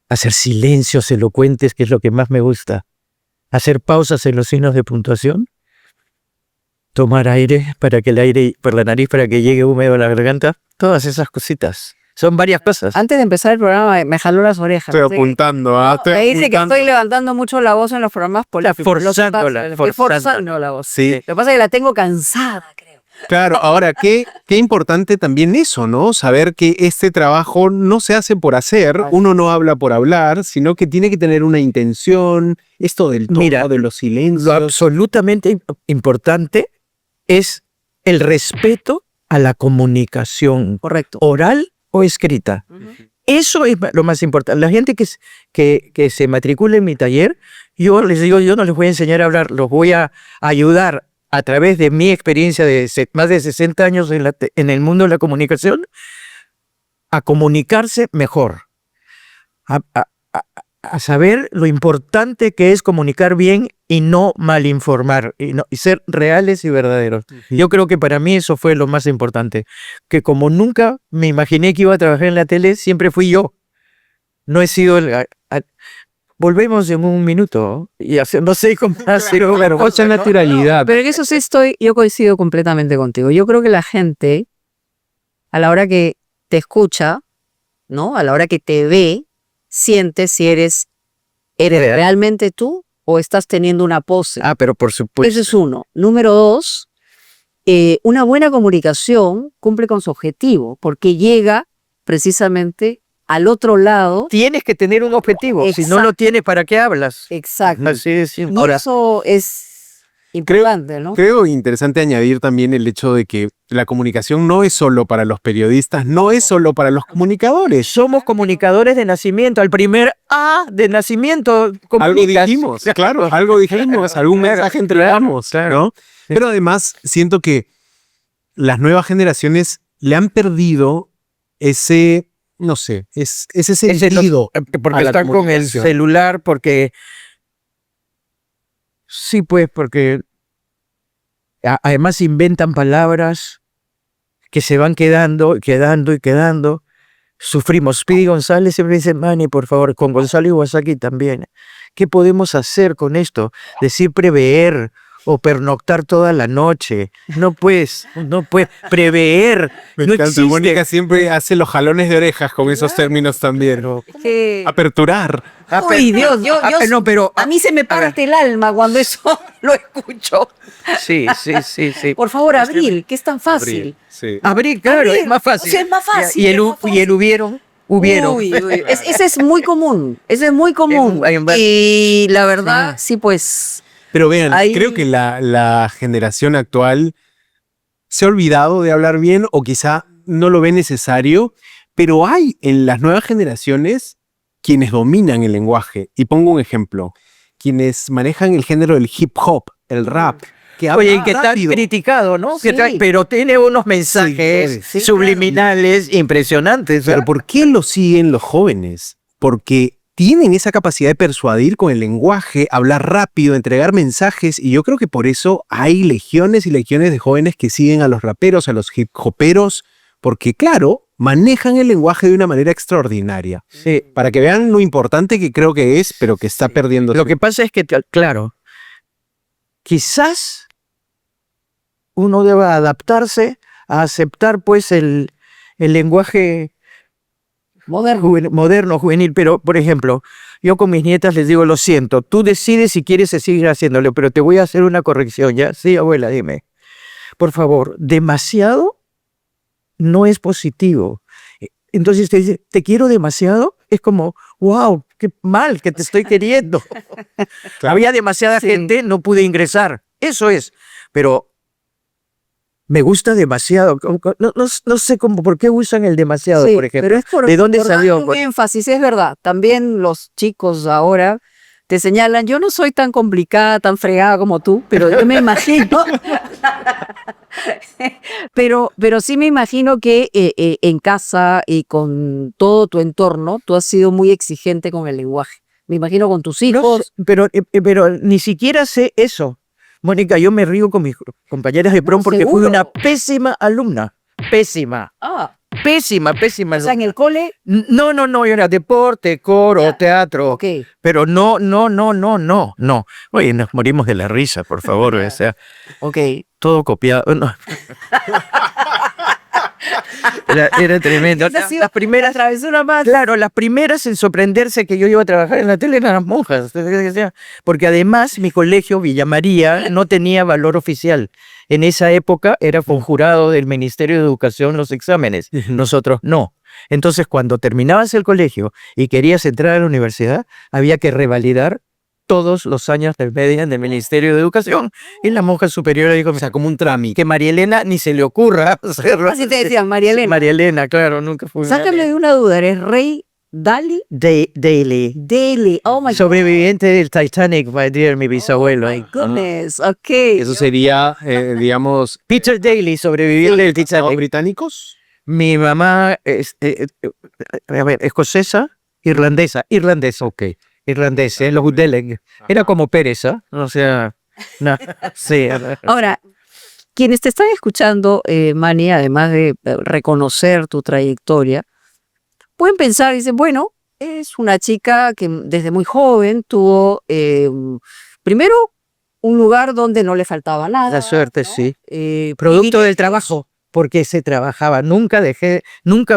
hacer silencios elocuentes, que es lo que más me gusta, hacer pausas en los signos de puntuación, tomar aire para que el aire por la nariz para que llegue húmedo a la garganta, todas esas cositas. Son varias cosas. Antes de empezar el programa me jaló las orejas. Estoy Así que- apuntando, ¿ah? No, me dice que estoy levantando mucho la voz en los programas políticos. forzándola, Estoy forzándola. forzando la voz. Sí. Lo que pasa es que la tengo cansada, creo. Claro, ahora, qué importante también eso, ¿no? Saber que este trabajo no se hace por hacer, uno no habla por hablar, sino que tiene que tener una intención, esto del tono, Mira, de los silencios. Lo absolutamente importante es el respeto a la comunicación Correcto. oral o escrita. Eso es lo más importante. La gente que se matricula en mi taller, yo les digo, yo no les voy a enseñar a hablar, los voy a ayudar a través de mi experiencia de más de 60 años en el mundo de la comunicación a comunicarse mejor, a saber lo importante que es comunicar bien y no malinformar, y ser reales y verdaderos. Yo creo que para mí eso fue lo más importante, que como nunca me imaginé que iba a trabajar en la tele, siempre fui yo. No he sido volvemos en un minuto y no sé cómo hacer Mucha naturalidad. Pero en eso sí yo coincido completamente contigo. Yo creo que la gente, a la hora que te escucha, ¿no? A la hora que te ve, siente si eres realmente tú o estás teniendo una pose. pero por supuesto. Ese es uno. Número dos, una buena comunicación cumple con su objetivo porque llega precisamente al otro lado. Tienes que tener un objetivo. Si no lo tienes, ¿para qué hablas? Exacto. Así es. Y Ahora, eso es importante, ¿no? Creo interesante añadir también el hecho de que la comunicación no es solo para los periodistas, no es solo para los comunicadores. somos comunicadores de nacimiento. Al primer A de nacimiento. Algo comunicas. dijimos, claro, algo dijimos, algún mensaje entregamos, ¿no? Pero además siento que las nuevas generaciones le han perdido ese, no sé, ese sentido. Porque a la están con el comunicación. celular, porque... Sí, pues, porque además inventan palabras que se van quedando, quedando y quedando. Sufrimos. Speedy González siempre dice, Manny, por favor, con Gonzalo Iwasaki también. ¿Qué podemos hacer con esto? Decir prever o pernoctar toda la noche. No puedes prever. Me no encanta, existe. Mónica siempre hace los jalones de orejas con esos términos también. Aperturar. Uy, Dios, No, pero... a mí se me parte el alma cuando eso lo escucho. Sí. Por favor, abril, que es tan fácil. Sí. Abrir, claro, Abrir, es más fácil. sí, es más fácil, Y es más fácil. hubieron. Uy, ese es muy común. Ese es muy común. Y la verdad, sí, pues. Pero vean, Ahí- creo que la generación actual se ha olvidado de hablar bien o quizá no lo ve necesario, pero hay en las nuevas generaciones quienes dominan el lenguaje. Y pongo un ejemplo, quienes manejan el género del hip hop, el rap, que habla Oye, que está rápido. criticado, ¿no? Sí. Pero tiene unos mensajes Sí, subliminales impresionantes. Pero ¿por qué lo siguen los jóvenes? Porque tienen esa capacidad de persuadir con el lenguaje, hablar rápido, entregar mensajes, y yo creo que por eso hay legiones y legiones de jóvenes que siguen a los raperos, a los hip hoperos, porque claro, manejan el lenguaje de una manera extraordinaria. Sí. Para que vean lo importante que creo que es, pero que está perdiendo. Lo que pasa es que, claro, quizás uno deba adaptarse a aceptar pues el lenguaje moderno, juvenil, pero por ejemplo, yo con mis nietas les digo, lo siento, tú decides si quieres seguir haciéndolo, pero te voy a hacer una corrección, ¿ya? Sí, abuela, dime. Por favor, demasiado no es positivo. Entonces te dice, te quiero demasiado, es como, wow, qué mal que te estoy queriendo. Claro. Había demasiada gente, no pude ingresar, eso es, pero me gusta demasiado. No sé cómo, por qué usan el demasiado, Sí, por ejemplo. pero es por ¿De dónde darle salió? un énfasis, es verdad. También los chicos ahora te señalan, yo no soy tan complicada, tan fregada como tú, pero yo me imagino. pero sí me imagino que en casa y con todo tu entorno, tú has sido muy exigente con el lenguaje. Me imagino con tus No hijos. sé, pero ni siquiera sé eso. Mónica, yo me río con mis compañeras de prom porque fui una pésima alumna. Pésima. Ah, Pésima o sea, en alumna. el cole, No, yo era deporte, coro, teatro. ok. Pero no. Oye, nos morimos de la risa, por favor. O sea, Ok. todo copiado. No. Era tremendo. Esa ha sido Las primeras, la travesura más. claro, las primeras en sorprenderse que yo iba a trabajar en la tele eran las monjas. Porque además mi colegio, Villa María, no tenía valor oficial. En esa época era conjurado del Ministerio de Educación los exámenes. Nosotros no. Entonces, cuando terminabas el colegio y querías entrar a la universidad, había que revalidar todos los años del media del Ministerio de Educación. Y la monja superior dijo, O sea, como un trámite. que María Elena ni se le ocurra hacerlo. Así te decían, María Elena. María Elena, claro, nunca fue. Sácame de una duda, ¿eres Rey Dali? Daily. Daily. Oh my Sobreviviente del Titanic, my dear, mi bisabuelo. my goodness. Ok. Eso sería, digamos, Peter Daly, sobreviviente del ¿no? Titanic. británicos. Mi mamá es, a ver, escocesa, irlandesa, ok. Irlandesa, los Udelen. Era como Pérez, ¿ah? O sea, no, sí. Ahora, quienes te están escuchando, Manny, además de reconocer tu trayectoria, pueden pensar, dicen, bueno, es una chica que desde muy joven tuvo, primero, un lugar donde no le faltaba nada. La suerte, ¿no? sí. Producto del privilegios. trabajo, porque se trabajaba. Nunca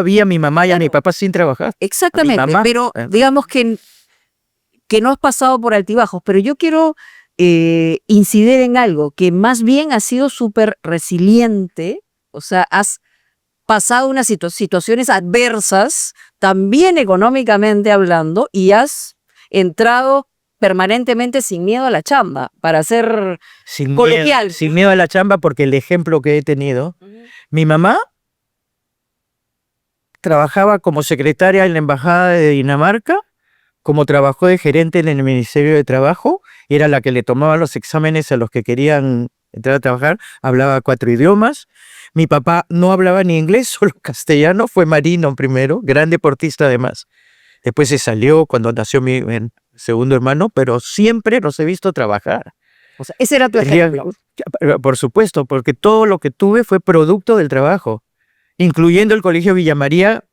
vi a mi mamá y a mi Claro. papá sin trabajar. Exactamente, mamá, pero digamos que no has pasado por altibajos, pero yo quiero incidir en algo que más bien has sido súper resiliente, o sea, has pasado unas situaciones adversas, también económicamente hablando, y has entrado permanentemente sin miedo a la chamba, para ser sin coloquial. sin miedo a la chamba, porque el ejemplo que he tenido, mi mamá trabajaba como secretaria en la Embajada de Dinamarca, como trabajó de gerente en el Ministerio de Trabajo, y era la que le tomaba los exámenes a los que querían entrar a trabajar, hablaba 4 idiomas. Mi papá no hablaba ni inglés, solo castellano, fue marino primero, gran deportista además. Después se salió cuando nació mi segundo hermano, pero siempre los he visto trabajar. O sea, ese era tu ejemplo. Por supuesto, porque todo lo que tuve fue producto del trabajo, incluyendo el Colegio Villa María,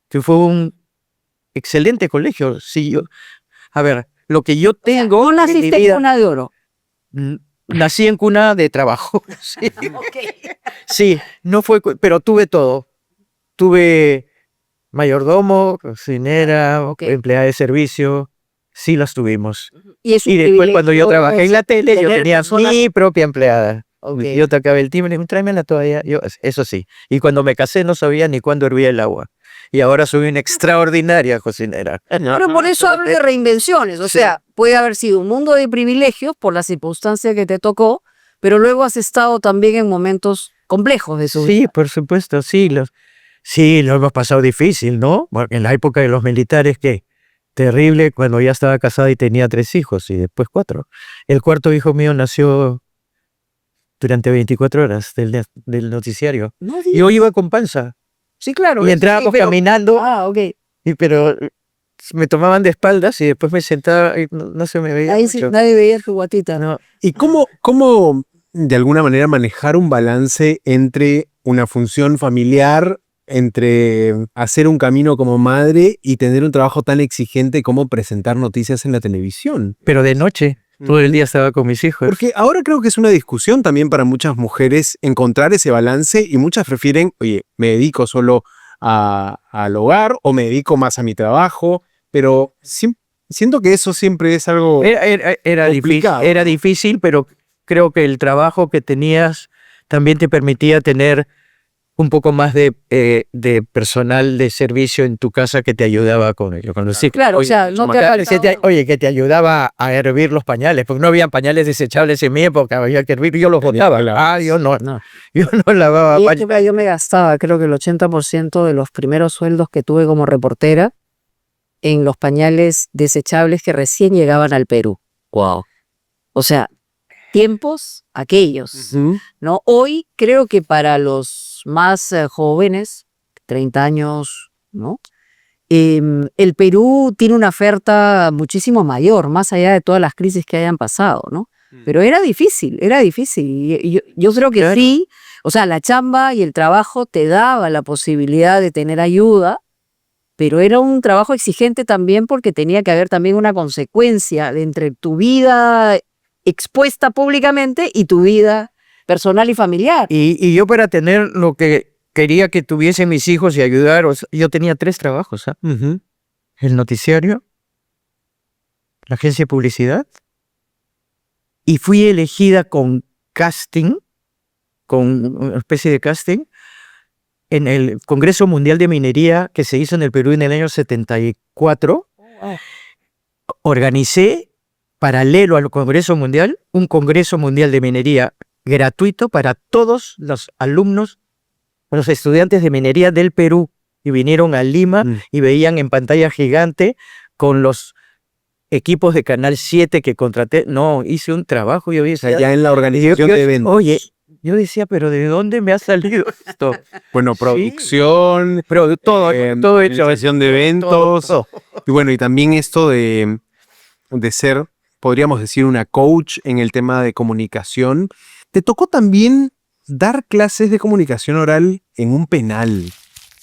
que fue un excelente colegio. Sí, a ver, lo que yo tengo No en mi naciste en vida, cuna de oro. nací en cuna de trabajo. Sí, sí, no fue, pero tuve todo. Tuve mayordomo, cocinera, Ok. empleada de servicio, sí las tuvimos. Y es un Y después cuando yo privilegio trabajé en la tele, yo tener tenía personas. mi propia empleada. Ok. Yo tocaba el timbre, tráemela todavía. Yo, eso sí. Y cuando me casé no sabía ni cuándo hervía el agua. Y ahora soy una extraordinaria cocinera. Pero por eso hablo de reinvenciones, o Sí. sea, puede haber sido un mundo de privilegios por la circunstancia que te tocó, pero luego has estado también en momentos complejos de su Sí, vida. por supuesto, sí, lo hemos pasado difícil, ¿no? Porque en la época de los militares, ¿qué? Terrible cuando ya estaba casada y tenía 3 hijos y después 4. El cuarto hijo mío nació durante 24 horas del noticiario. No Yo digas. iba con panza Sí, claro. y sí, entrábamos pero- caminando, Ah, ok. pero me tomaban de espaldas y después me sentaba y no se me veía Ahí sí, mucho. nadie veía tu guatita. No, ¿Y cómo de alguna manera manejar un balance entre una función familiar, entre hacer un camino como madre y tener un trabajo tan exigente como presentar noticias en la televisión? pero de noche, todo el día estaba con mis hijos. Porque ahora creo que es una discusión también para muchas mujeres encontrar ese balance y muchas prefieren, oye, me dedico solo al hogar o me dedico más a mi trabajo, pero siento que eso siempre es algo complicado. Era difícil, pero creo que el trabajo que tenías también te permitía tener un poco más de personal de servicio en tu casa que te ayudaba con ello, con los hijos. Claro, o Oye, sea, no te ha faltado. oye, que te ayudaba a hervir los pañales, porque no habían pañales desechables en mi época, había que hervir, yo los botaba. claro. Yo no, yo no lavaba Y pañales. yo me gastaba, creo que el 80% de los primeros sueldos que tuve como reportera en los pañales desechables que recién llegaban al Perú. Wow. O sea, tiempos aquellos, Ujú. ¿no? Hoy creo que para los más jóvenes, 30 años, ¿no? El Perú tiene una oferta muchísimo mayor, más allá de todas las crisis que hayan pasado, ¿no? Pero era difícil, era difícil. Y yo creo que Claro. sí, o sea, la chamba y el trabajo te daba la posibilidad de tener ayuda, pero era un trabajo exigente también porque tenía que haber también una consecuencia de entre tu vida expuesta públicamente y tu vida personal y familiar. Y yo para tener lo que quería que tuviesen mis hijos y ayudar, o sea, yo tenía 3 trabajos, ¿ah? Ujú. El noticiario, la agencia de publicidad, y fui elegida con casting, con una especie de casting, en el Congreso Mundial de Minería que se hizo en el Perú en el año 74. Organicé, paralelo al Congreso Mundial, un Congreso Mundial de Minería gratuito para todos los alumnos, los estudiantes de minería del Perú, y vinieron a Lima y veían en pantalla gigante con los equipos de Canal 7 que contraté. No, hice un trabajo, yo vi O sea, ya en la organización de eventos. Oye, Yo decía, pero ¿de dónde me ha salido esto? Bueno, Sí. producción, Pero todo hecho. organización de eventos. todo. Y bueno, y también esto de ser, podríamos decir, una coach en el tema de comunicación. Te tocó también dar clases de comunicación oral en un penal.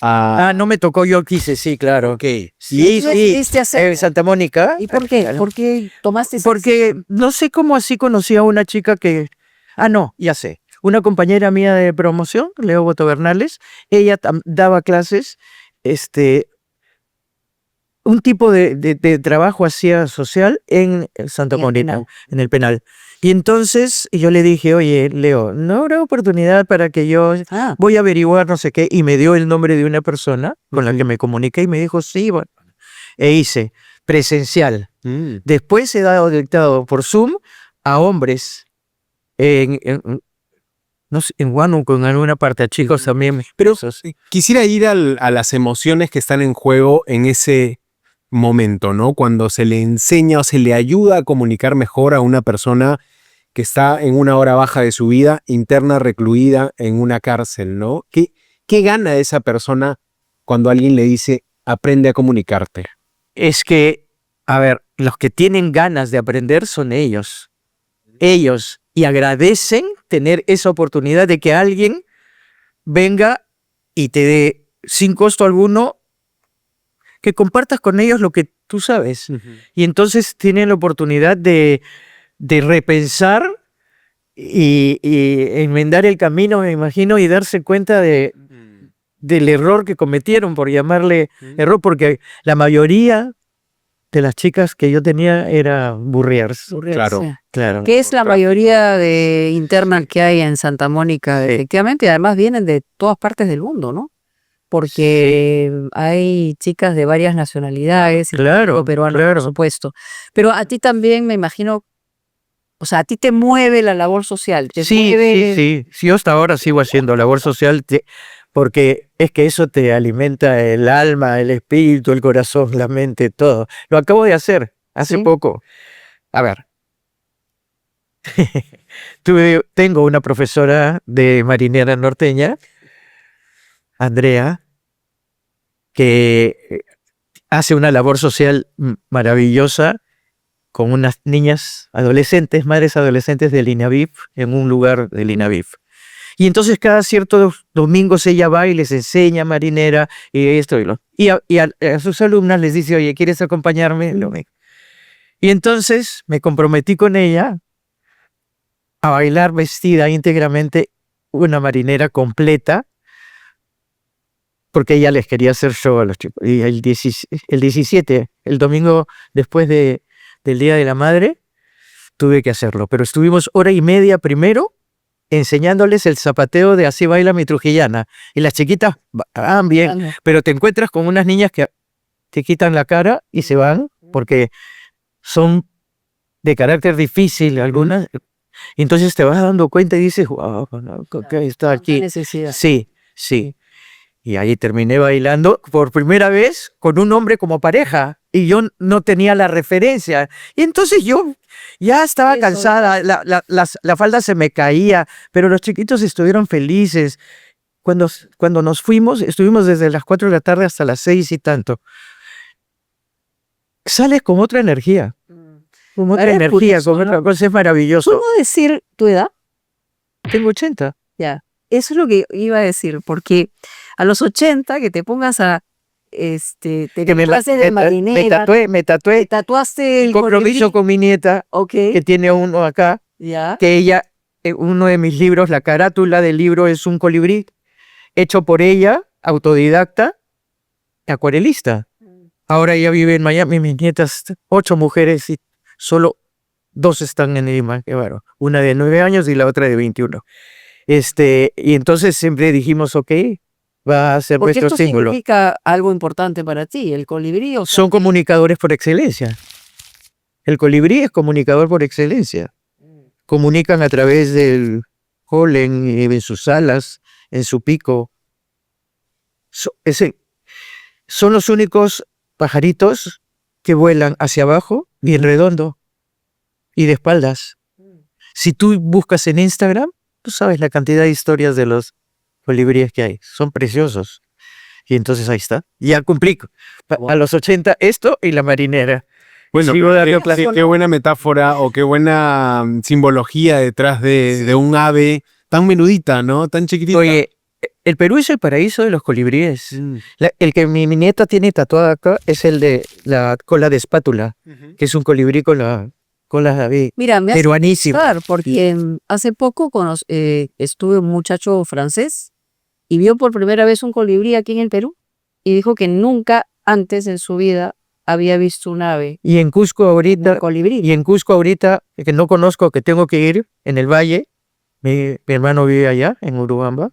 Ah, no me tocó, yo quise, sí, claro. Ok. Sí, ¿Tú sí, decidiste hacerlo? en Santa Mónica. ¿Y por qué? Claro. ¿Por qué tomaste esa Porque no sé cómo así conocí a una chica que... Ah, no, ya sé. Una compañera mía de promoción, Leo Boto Bernales, ella daba clases, un tipo de trabajo hacía social en Santa En el Mónica, penal? en el penal. Y entonces yo le dije, oye, Leo, ¿no habrá oportunidad para que yo Ah, voy a averiguar no sé qué? Y me dio el nombre de una persona con la que Ujú. me comuniqué y me dijo, sí, bueno. E hice presencial. Mm. Después he dado dictado por Zoom a hombres no sé, en Huánuco, en alguna parte, a chicos también. Pero esos. quisiera ir a las emociones que están en juego en ese momento, ¿no? Cuando se le enseña o se le ayuda a comunicar mejor a una persona que está en una hora baja de su vida, interna, recluida en una cárcel, ¿no? ¿Qué gana esa persona cuando alguien le dice, aprende a comunicarte? Es que, a ver, los que tienen ganas de aprender son ellos. Ellos. Y agradecen tener esa oportunidad de que alguien venga y te dé, sin costo alguno, que compartas con ellos lo que tú sabes. Y entonces tienen la oportunidad de repensar y enmendar el camino, me imagino, y darse cuenta del error que cometieron, por llamarle error, porque la mayoría de las chicas que yo tenía era burriers. Claro. sí. Claro. Que es la mayoría de internas que hay en Santa Mónica, Sí. efectivamente, y además vienen de todas partes del mundo, ¿no? Porque hay chicas de varias nacionalidades, Claro, peruanos, por claro. supuesto. Pero a ti también, me imagino, o sea, a ti te mueve la labor social, te Sí, mueve... sí. Yo hasta ahora sigo haciendo labor social porque es que eso te alimenta el alma, el espíritu, el corazón, la mente, todo. Lo acabo de hacer hace Sí. poco. A ver. Tengo una profesora de marinera norteña, Andrea, que hace una labor social maravillosa con unas niñas adolescentes, madres adolescentes del INAVIF, en un lugar del INAVIF. Y entonces cada ciertos domingos ella va y les enseña marinera y esto y lo. Y a sus alumnas les dice, oye, ¿quieres acompañarme? Y entonces me comprometí con ella a bailar vestida íntegramente una marinera completa, porque ella les quería hacer show a los chicos. Y el 17, el domingo después del Día de la Madre, tuve que hacerlo. Pero estuvimos hora y media primero enseñándoles el zapateo de Así baila mi trujillana. Y las chiquitas van bien, pero te encuentras con unas niñas que te quitan la cara y se van, porque son de carácter difícil algunas. Y entonces te vas dando cuenta y dices, wow, está aquí. Necesidad. Sí, sí. Y ahí terminé bailando por primera vez con un hombre como pareja. Y yo no tenía la referencia. Y entonces yo ya estaba Eso, cansada, la falda se me caía, pero los chiquitos estuvieron felices. Cuando nos fuimos, estuvimos desde las 4 de la tarde hasta las 6 y tanto. Sales con otra energía. Con otra Es energía, curioso, con ¿no? otra cosa, es maravilloso. ¿Puedo decir tu edad? Tengo 80. Ya, eso es lo que iba a decir, porque a los 80 que te pongas a, te Que clases de marinera, me te tatué tatuaste el compromiso colibrí, con mi nieta, ok, que tiene uno acá, ya, que ella, uno de mis libros, la carátula del libro es un colibrí, hecho por ella, autodidacta, acuarelista. Ahora ella vive en Miami, mis nietas, 8 mujeres y solo 2 están en Lima, qué bueno, una de 9 años y la otra de 21. Y entonces siempre dijimos, ok, va a ser porque nuestro esto símbolo. significa algo importante para ti, el colibrí, o sea, Son comunicadores por excelencia. El colibrí es comunicador por excelencia. Comunican a través del polen, en sus alas, en su pico. Son los únicos pajaritos que vuelan hacia abajo, bien redondo, y de espaldas. Si tú buscas en Instagram, tú sabes la cantidad de historias de los colibríes que hay. Son preciosos. Y entonces ahí está. Ya cumplí a los 80 esto y la marinera. Bueno, Sigo dando clases. qué buena metáfora o qué buena simbología detrás de un ave tan menudita, ¿no? Tan chiquitita. Oye, el Perú es el paraíso de los colibríes. Mm. El que mi nieta tiene tatuada acá es el de la cola de espátula, que es un colibrí con la cola de Mira, me hace peruanísima. pensar, porque hace poco estuve un muchacho francés y vio por primera vez un colibrí aquí en el Perú y dijo que nunca antes en su vida había visto un ave, Y en Cusco un ahorita, colibrí. que no conozco, que tengo que ir, en el valle, mi hermano vive allá, en Urubamba,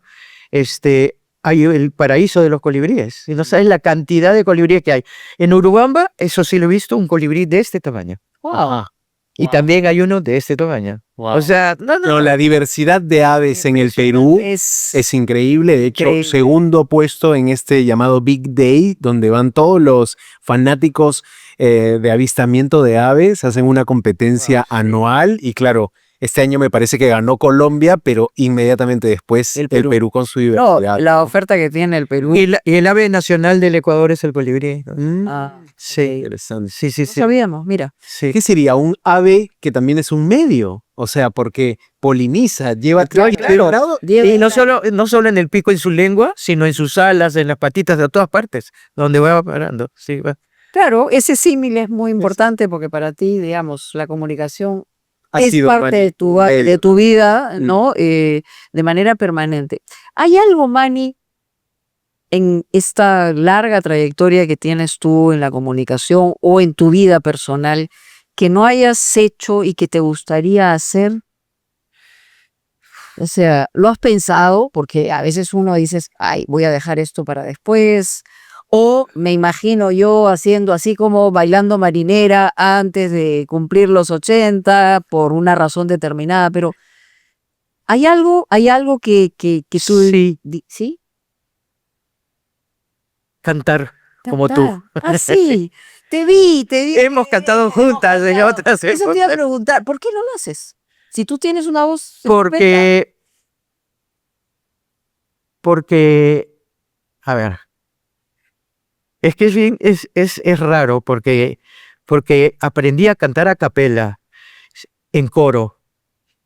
hay el paraíso de los colibríes. Y no sabes la cantidad de colibríes que hay. En Urubamba, eso sí lo he visto, un colibrí de este tamaño. Wow. Y Wow. también hay uno de este tamaño. Wow. O sea, No, la diversidad de aves en el Perú es increíble. De hecho, Increíble. segundo puesto en este llamado Big Day, donde van todos los fanáticos de avistamiento de aves, hacen una competencia anual y claro, este año me parece que ganó Colombia, pero inmediatamente después el Perú con su No, diversidad. la oferta que tiene el Perú. y el ave nacional del Ecuador es el colibrí. Ah, Sí, Interesante. sí, sí, no sí. sabíamos, mira. sí. ¿Qué sería? Un ave que también es un medio, o sea, porque poliniza, lleva Claro. Diego, Y no solo en el pico, en su lengua, sino en sus alas, en las patitas, de todas partes, donde va parando. Sí, va. claro, ese símil es muy importante porque para ti, digamos, la comunicación ha es sido parte de medio. tu vida, Mm. ¿no? De manera permanente. ¿Hay algo, Manny, en esta larga trayectoria que tienes tú en la comunicación o en tu vida personal que no hayas hecho y que te gustaría hacer? O sea, ¿lo has pensado? Porque a veces uno dice, ay, voy a dejar esto para después. O me imagino yo haciendo así como bailando marinera antes de cumplir los 80 por una razón determinada, pero ¿hay algo que tú... Sí, ¿Sí? cantar como tú. Cantar. Ah, sí. Te vi. Hemos cantado juntas en cantado. otras Eso te iba a épocas. preguntar, ¿por qué no lo haces? Si tú tienes una voz estupenda. Porque, a ver, es que es raro porque aprendí a cantar a capela en coro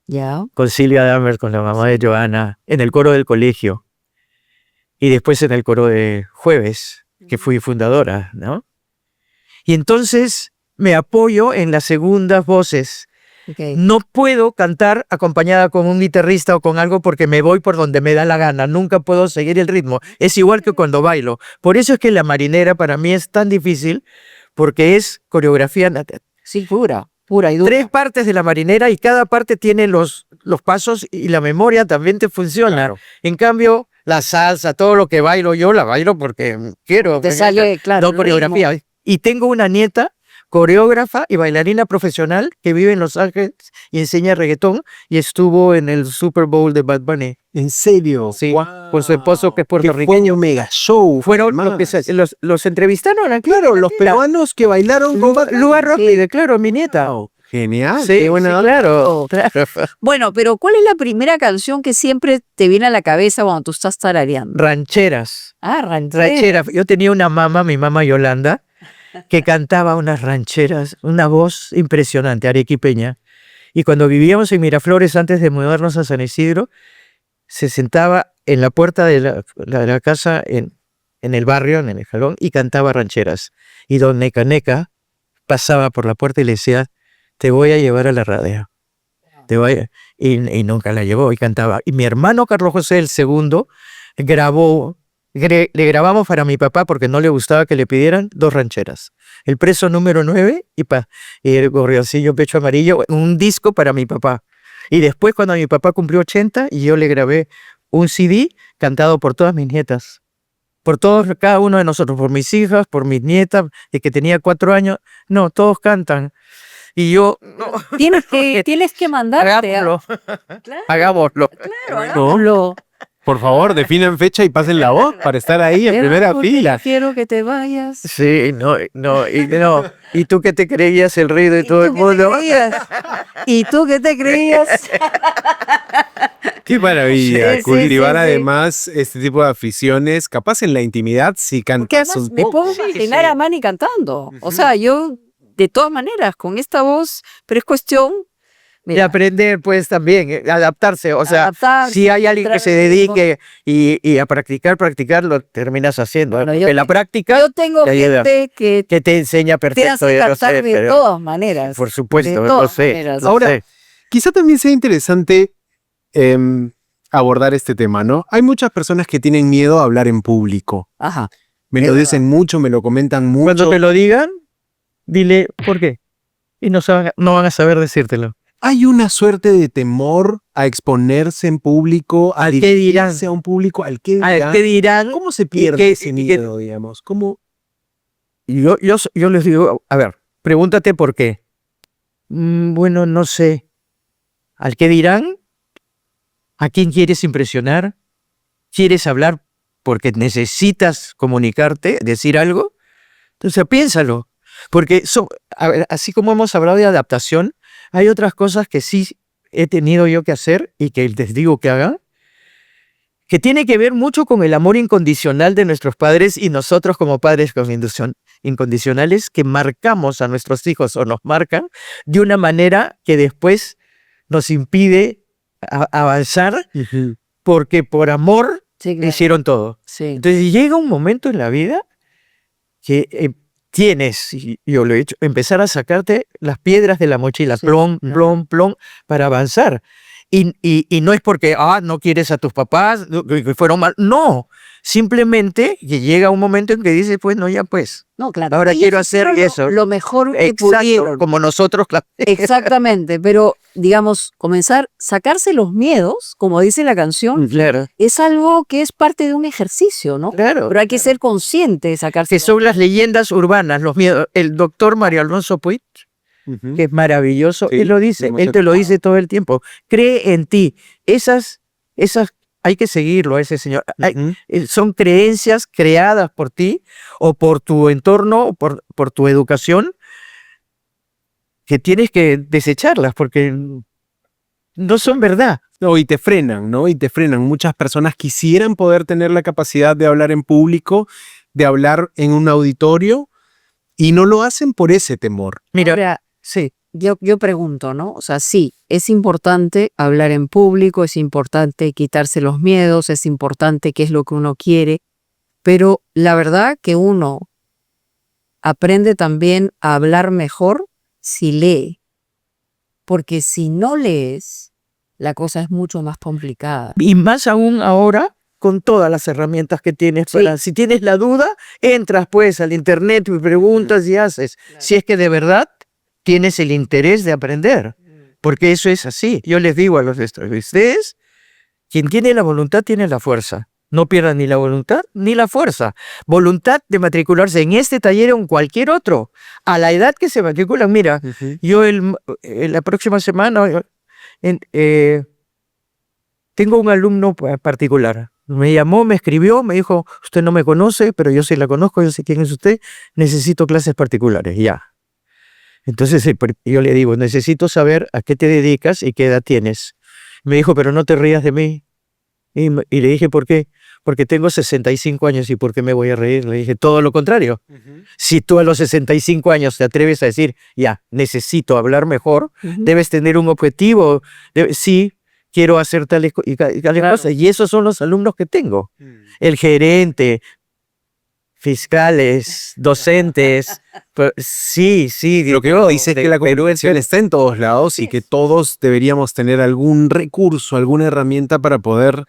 Ya. con Silvia Dahmer, con la mamá de Joana, en el coro del colegio y después en el coro de Jueves, que fui fundadora, ¿no? Y entonces me apoyo en las segundas voces. Ok. No puedo cantar acompañada con un guitarrista o con algo porque me voy por donde me da la gana. Nunca puedo seguir el ritmo. Es igual que cuando bailo. Por eso es que la marinera para mí es tan difícil porque es coreografía. Sí, pura y dura. 3 partes de la marinera y cada parte tiene los pasos y la memoria también te funciona. Claro. En cambio, la salsa, todo lo que bailo yo, la bailo porque quiero. Te sale, claro, No el coreografía. Y tengo una nieta coreógrafa y bailarina profesional que vive en Los Ángeles y enseña reggaetón y estuvo en el Super Bowl de Bad Bunny. ¿En serio? Sí, Guau. con su esposo que es Qué puertorriqueño. mega show. Fueron los entrevistaron aquí. Claro, los peruanos que bailaron con Bad Bunny. Lua Rápide, claro, mi nieta. Wow, genial. Sí, qué buena sí, onda. claro. Bueno, pero ¿cuál es la primera canción que siempre te viene a la cabeza cuando tú estás tarareando? Rancheras. Ah, Rancheras. Yo tenía una mamá, mi mamá Yolanda, que cantaba unas rancheras, una voz impresionante, arequipeña. Y cuando vivíamos en Miraflores, antes de mudarnos a San Isidro, se sentaba en la puerta de la casa en el barrio, en el Jalón, y cantaba rancheras. Y don Neca Neca pasaba por la puerta y le decía, te voy a llevar a la radio. Y nunca la llevó y cantaba. Y mi hermano Carlos José, el segundo, le grabamos para mi papá porque no le gustaba que le pidieran 2 rancheras. El preso número 9 y el gorrioncillo pecho amarillo, un disco para mi papá. Y después cuando mi papá cumplió 80 y yo le grabé un CD cantado por todas mis nietas. Por todos, cada uno de nosotros, por mis hijas, por mis nietas, de que tenía 4 años. No, todos cantan. Y yo, no, Tienes que mandarte. hagámoslo. Claro, Hagámoslo. claro, hagámoslo. Por favor, definan fecha y pasen la voz para estar ahí en primera Porque fila. Quiero que te vayas. Sí, no. ¿Y tú que te creías el rey de todo el mundo? ¿Y tú qué te creías? Qué maravilla. Sí, sí, Cultivar sí, sí. además este tipo de aficiones, capaz en la intimidad, si Porque cantas además un me puedo poco. imaginar a Manny cantando. O Ujú. sea, yo, de todas maneras, con esta voz, pero es cuestión, Y mira, aprender, pues, también, adaptarse. O sea, si adaptarse, hay alguien que encontrar se el ritmo. dedique y a practicar, lo terminas haciendo. Bueno, Porque la práctica yo tengo te ayuda, gente que que te enseña te perfecto, hace yo lo cantar sé, de pero todas maneras. por De supuesto, lo todas sé, maneras. lo Ahora, sé. quizá también sea interesante abordar este tema, ¿no? Hay muchas personas que tienen miedo a hablar en público. Ajá. Me Es lo verdad. dicen mucho, me lo comentan Cuando mucho. te lo digan, dile por qué. Y no van a saber decírtelo. Hay una suerte de temor a exponerse en público, a ¿Al qué dirán? dirigirse a un público, al qué ¿Al dirán. qué dirán? ¿Cómo se Y pierde que, ese y que- miedo, digamos? ¿Cómo? y yo les digo, a ver, pregúntate por qué. Bueno, no sé. ¿Al qué dirán? ¿A quién quieres impresionar? ¿Quieres hablar porque necesitas comunicarte, decir algo? Entonces piénsalo, porque a ver, así como hemos hablado de adaptación, hay otras cosas que sí he tenido yo que hacer y que les digo que hagan, que tiene que ver mucho con el amor incondicional de nuestros padres y nosotros como padres con incondicionales que marcamos a nuestros hijos o nos marcan de una manera que después nos impide avanzar porque por amor Sí, claro. hicieron todo. Sí. Entonces llega un momento en la vida que tienes, y yo lo he hecho, empezar a sacarte las piedras de la mochila, Sí, plom, claro. plom, plom, para avanzar. Y no es porque, no quieres a tus papás, que fueron mal, no, simplemente que llega un momento en que dices, pues no, ya pues, No, claro. ahora Ellos quiero hacer hicieron eso. lo mejor que Exacto, pudieron. como nosotros, Exactamente, pero digamos, sacarse los miedos, como dice la canción, claro, es algo que es parte de un ejercicio, ¿no? claro. Pero hay que ser consciente de sacarse Que los son las leyendas urbanas, los miedos. El doctor Mario Alonso Puig, que es maravilloso, Sí, él lo dice, hemos él te lo escuchado. dice todo el tiempo. Cree en ti. Esas, hay que seguirlo a ese señor. Son creencias creadas por ti o por tu entorno o por tu educación que tienes que desecharlas porque no son verdad. No, y te frenan, ¿no? Y te frenan. Muchas personas quisieran poder tener la capacidad de hablar en público, de hablar en un auditorio, y no lo hacen por ese temor. Mira, Ahora, sí, yo pregunto, ¿no? O sea, sí, es importante hablar en público, es importante quitarse los miedos, es importante qué es lo que uno quiere, pero la verdad que uno aprende también a hablar mejor si lee, porque si no lees, la cosa es mucho más complicada. y más aún ahora con todas las herramientas que tienes Sí. para, si tienes la duda, entras pues al internet y preguntas y haces. Si es que de verdad tienes el interés de aprender, porque eso es así. Yo les digo a los ustedes, quien tiene la voluntad tiene la fuerza. No pierdan ni la voluntad ni la fuerza. Voluntad de matricularse en este taller o en cualquier otro. A la edad que se matriculan, mira, yo la próxima semana tengo un alumno particular. Me llamó, me escribió, me dijo, usted no me conoce, pero yo sí la conozco, yo sé quién es usted, necesito clases particulares, ya. Entonces yo le digo, necesito saber a qué te dedicas y qué edad tienes. Me dijo, pero no te rías de mí. Y le dije, ¿por qué? Porque tengo 65 años y ¿por qué me voy a reír? Le dije, todo lo contrario. Si tú a los 65 años te atreves a decir, ya, necesito hablar mejor, debes tener un objetivo. Sí, quiero hacer tales y tales Claro. cosas. Y esos son los alumnos que tengo. El gerente, fiscales, docentes. Sí, Lo que uno dice es que la comunicación está en todos lados y que todos deberíamos tener algún recurso, alguna herramienta para poder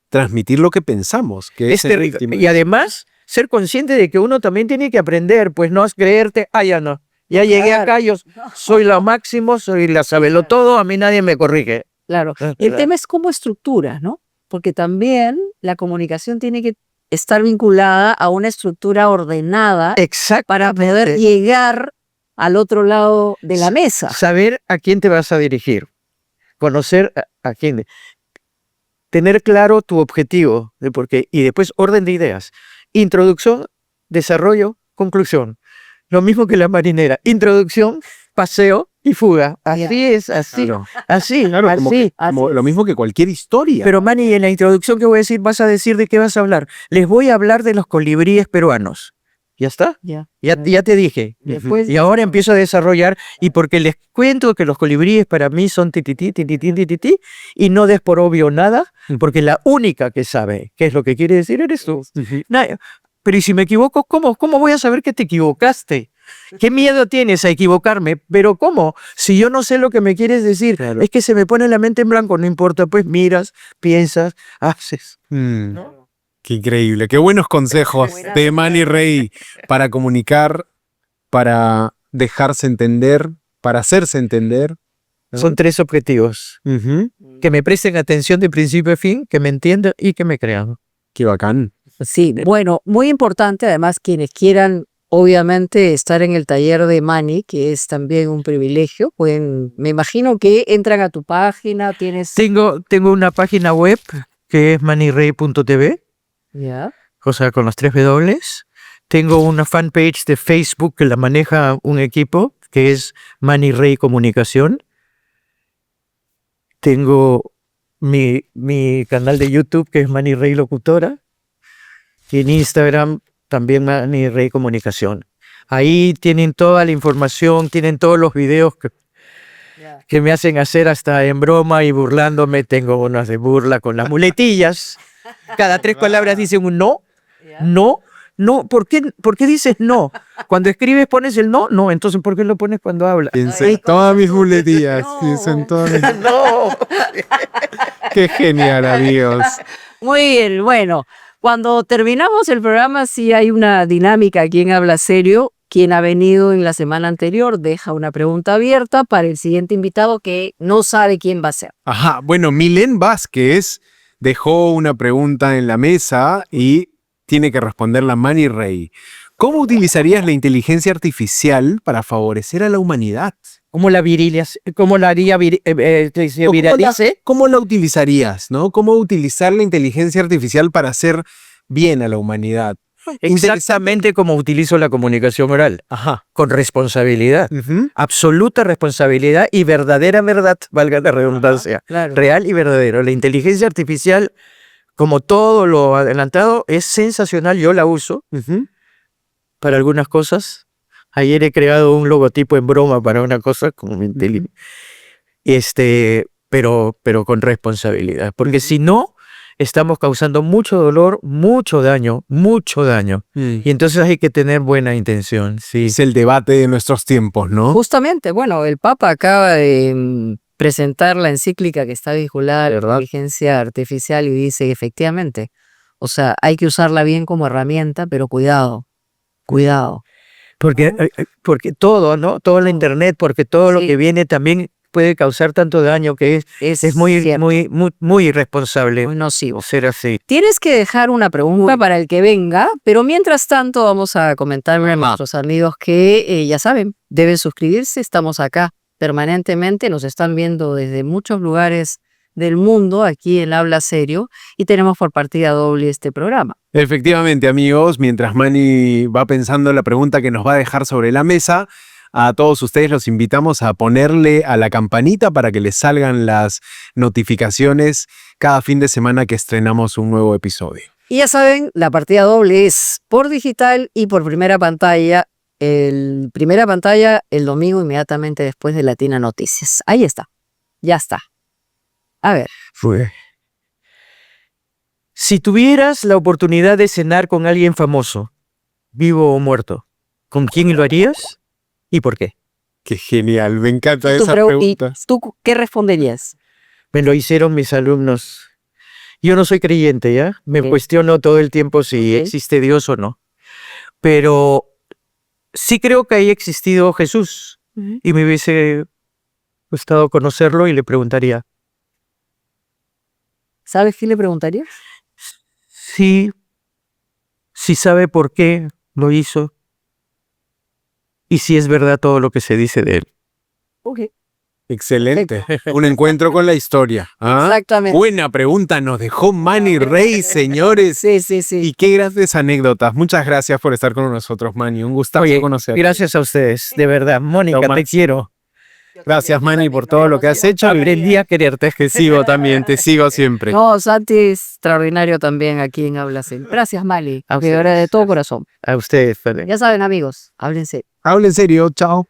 transmitir lo que pensamos, que es es en terrible. última Y además, ser consciente de que uno también tiene que aprender, pues no es creerte, ya no. Ya llegué Claro. acá, yo soy lo máximo, soy la sabelo todo, a mí nadie me corrige. Claro. Ah, El claro. tema es cómo estructuras, ¿no? Porque también la comunicación tiene que estar vinculada a una estructura ordenada Exacto. para poder llegar al otro lado de la mesa. Saber a quién te vas a dirigir, conocer a quién, tener claro tu objetivo de por qué, y después orden de ideas. Introducción, desarrollo, conclusión. Lo mismo que la marinera. Introducción, paseo, y fuga. Así es, así, Claro. así, Claro, como así. como lo mismo que cualquier historia. Pero Manny, en la introducción que voy a decir, vas a decir de qué vas a hablar. Les voy a hablar de los colibríes peruanos. ¿Ya está? Ya. Ya te dije. Después, Y ahora empiezo a desarrollar, y porque les cuento que los colibríes para mí son titití, titití, titití, y no des por obvio nada, porque la única que sabe qué es lo que quiere decir eres tú. Pero ¿y si me equivoco, cómo voy a saber que te equivocaste? ¿Qué miedo tienes a equivocarme? Pero ¿cómo? Si yo no sé lo que me quieres decir, Claro. es que se me pone la mente en blanco, no importa, pues miras, piensas, haces. Qué increíble, qué buenos consejos Buenas de Manny Rey para comunicar, para dejarse entender, para hacerse entender. Son 3 objetivos. Que me presten atención de principio a fin, que me entiendan y que me crean. Qué bacán. sí, bueno, muy importante, además, quienes quieran, obviamente, estar en el taller de Manny, que es también un privilegio, pueden, me imagino que entran a tu página, tienes... Tengo una página web que es manirrey.tv, Ya. o sea, con los 3 W. Tengo una fanpage de Facebook que la maneja un equipo, que es Manny Rey Comunicación. Tengo mi canal de YouTube, que es Manny Rey Locutora. Y en Instagram también Manny Rey Comunicación. Ahí tienen toda la información, tienen todos los videos que me hacen hacer hasta en broma y burlándome. Tengo unas de burla con las muletillas. Cada 3 palabras dicen un no, no, no. ¿Por qué dices no? Cuando escribes pones el no, no. Entonces, ¿por qué lo pones cuando hablas? Piensa en todas mis muletillas. Piensa en todas mis... No. Qué genial, amigos. Muy bien, bueno, cuando terminamos el programa sí hay una dinámica aquí en Habla Serio. Quien ha venido en la semana anterior deja una pregunta abierta para el siguiente invitado que no sabe quién va a ser. Ajá, bueno, Milén Vázquez dejó una pregunta en la mesa y tiene que responderla Manny Rey. ¿Cómo utilizarías la inteligencia artificial para favorecer a la humanidad? ¿Cómo la haría viralice? ¿Cómo la utilizarías, no? ¿Cómo utilizar la inteligencia artificial para hacer bien a la humanidad? Exactamente como utilizo la comunicación oral. Ajá. Con responsabilidad. Absoluta responsabilidad y verdadera verdad, valga la redundancia. Claro. Real y verdadero. La inteligencia artificial, como todo lo adelantado, es sensacional. Yo la uso para algunas cosas. Ayer he creado un logotipo en broma para una cosa como mi pero con responsabilidad. Porque si no, estamos causando mucho dolor, mucho daño. Y entonces hay que tener buena intención. Sí. Es el debate de nuestros tiempos, ¿no? Justamente, bueno, el Papa acaba de presentar la encíclica que está vinculada a la inteligencia artificial y dice efectivamente, o sea, hay que usarla bien como herramienta, pero cuidado. Porque todo, ¿no? Todo la internet, porque todo lo Sí. que viene también puede causar tanto daño que es muy irresponsable muy nocivo. ser así. Tienes que dejar una pregunta para el que venga, pero mientras tanto vamos a comentarle a nuestros amigos que ya saben, deben suscribirse. Estamos acá permanentemente, nos están viendo desde muchos lugares del mundo aquí en Habla Serio y tenemos por partida doble este programa. Efectivamente, amigos, mientras Manny va pensando la pregunta que nos va a dejar sobre la mesa, a todos ustedes los invitamos a ponerle a la campanita para que les salgan las notificaciones cada fin de semana que estrenamos un nuevo episodio. Y ya saben, la partida doble es por digital y por primera pantalla. Primera pantalla el domingo inmediatamente después de Latina Noticias. Ahí está, ya está. A ver. Si tuvieras la oportunidad de cenar con alguien famoso, vivo o muerto, ¿con quién lo harías y por qué? Qué genial, me encanta Tu esa pregu- pregunta. ¿Y tú qué responderías? Me lo hicieron mis alumnos. Yo no soy creyente, ¿ya? Me Ok. cuestiono todo el tiempo si Ok. existe Dios o no. Pero sí creo que haya existido Jesús y me hubiese gustado conocerlo y le preguntaría, ¿Sabes qué le preguntarías? si sabe por qué lo hizo y si es verdad todo lo que se dice de él. Ok. Excelente. Un encuentro con la historia. ¿Ah? Exactamente. Buena pregunta, nos dejó Manny Rey, señores. Sí, sí, sí. Y qué grandes anécdotas. Muchas gracias por estar con nosotros, Manny. Un gusto Oye, conocer. gracias a ustedes, de verdad. Mónica, Lo te máximo. quiero. Gracias, Manny, por todo lo que has hecho. Aprendí a quererte. Te sigo también, te sigo siempre. No, Santi es extraordinario también aquí en Habla Sin. Gracias, Mali. A De verdad, de todo corazón. A ustedes, Fede. Ya saben, amigos, háblense. Habla en serio, chao.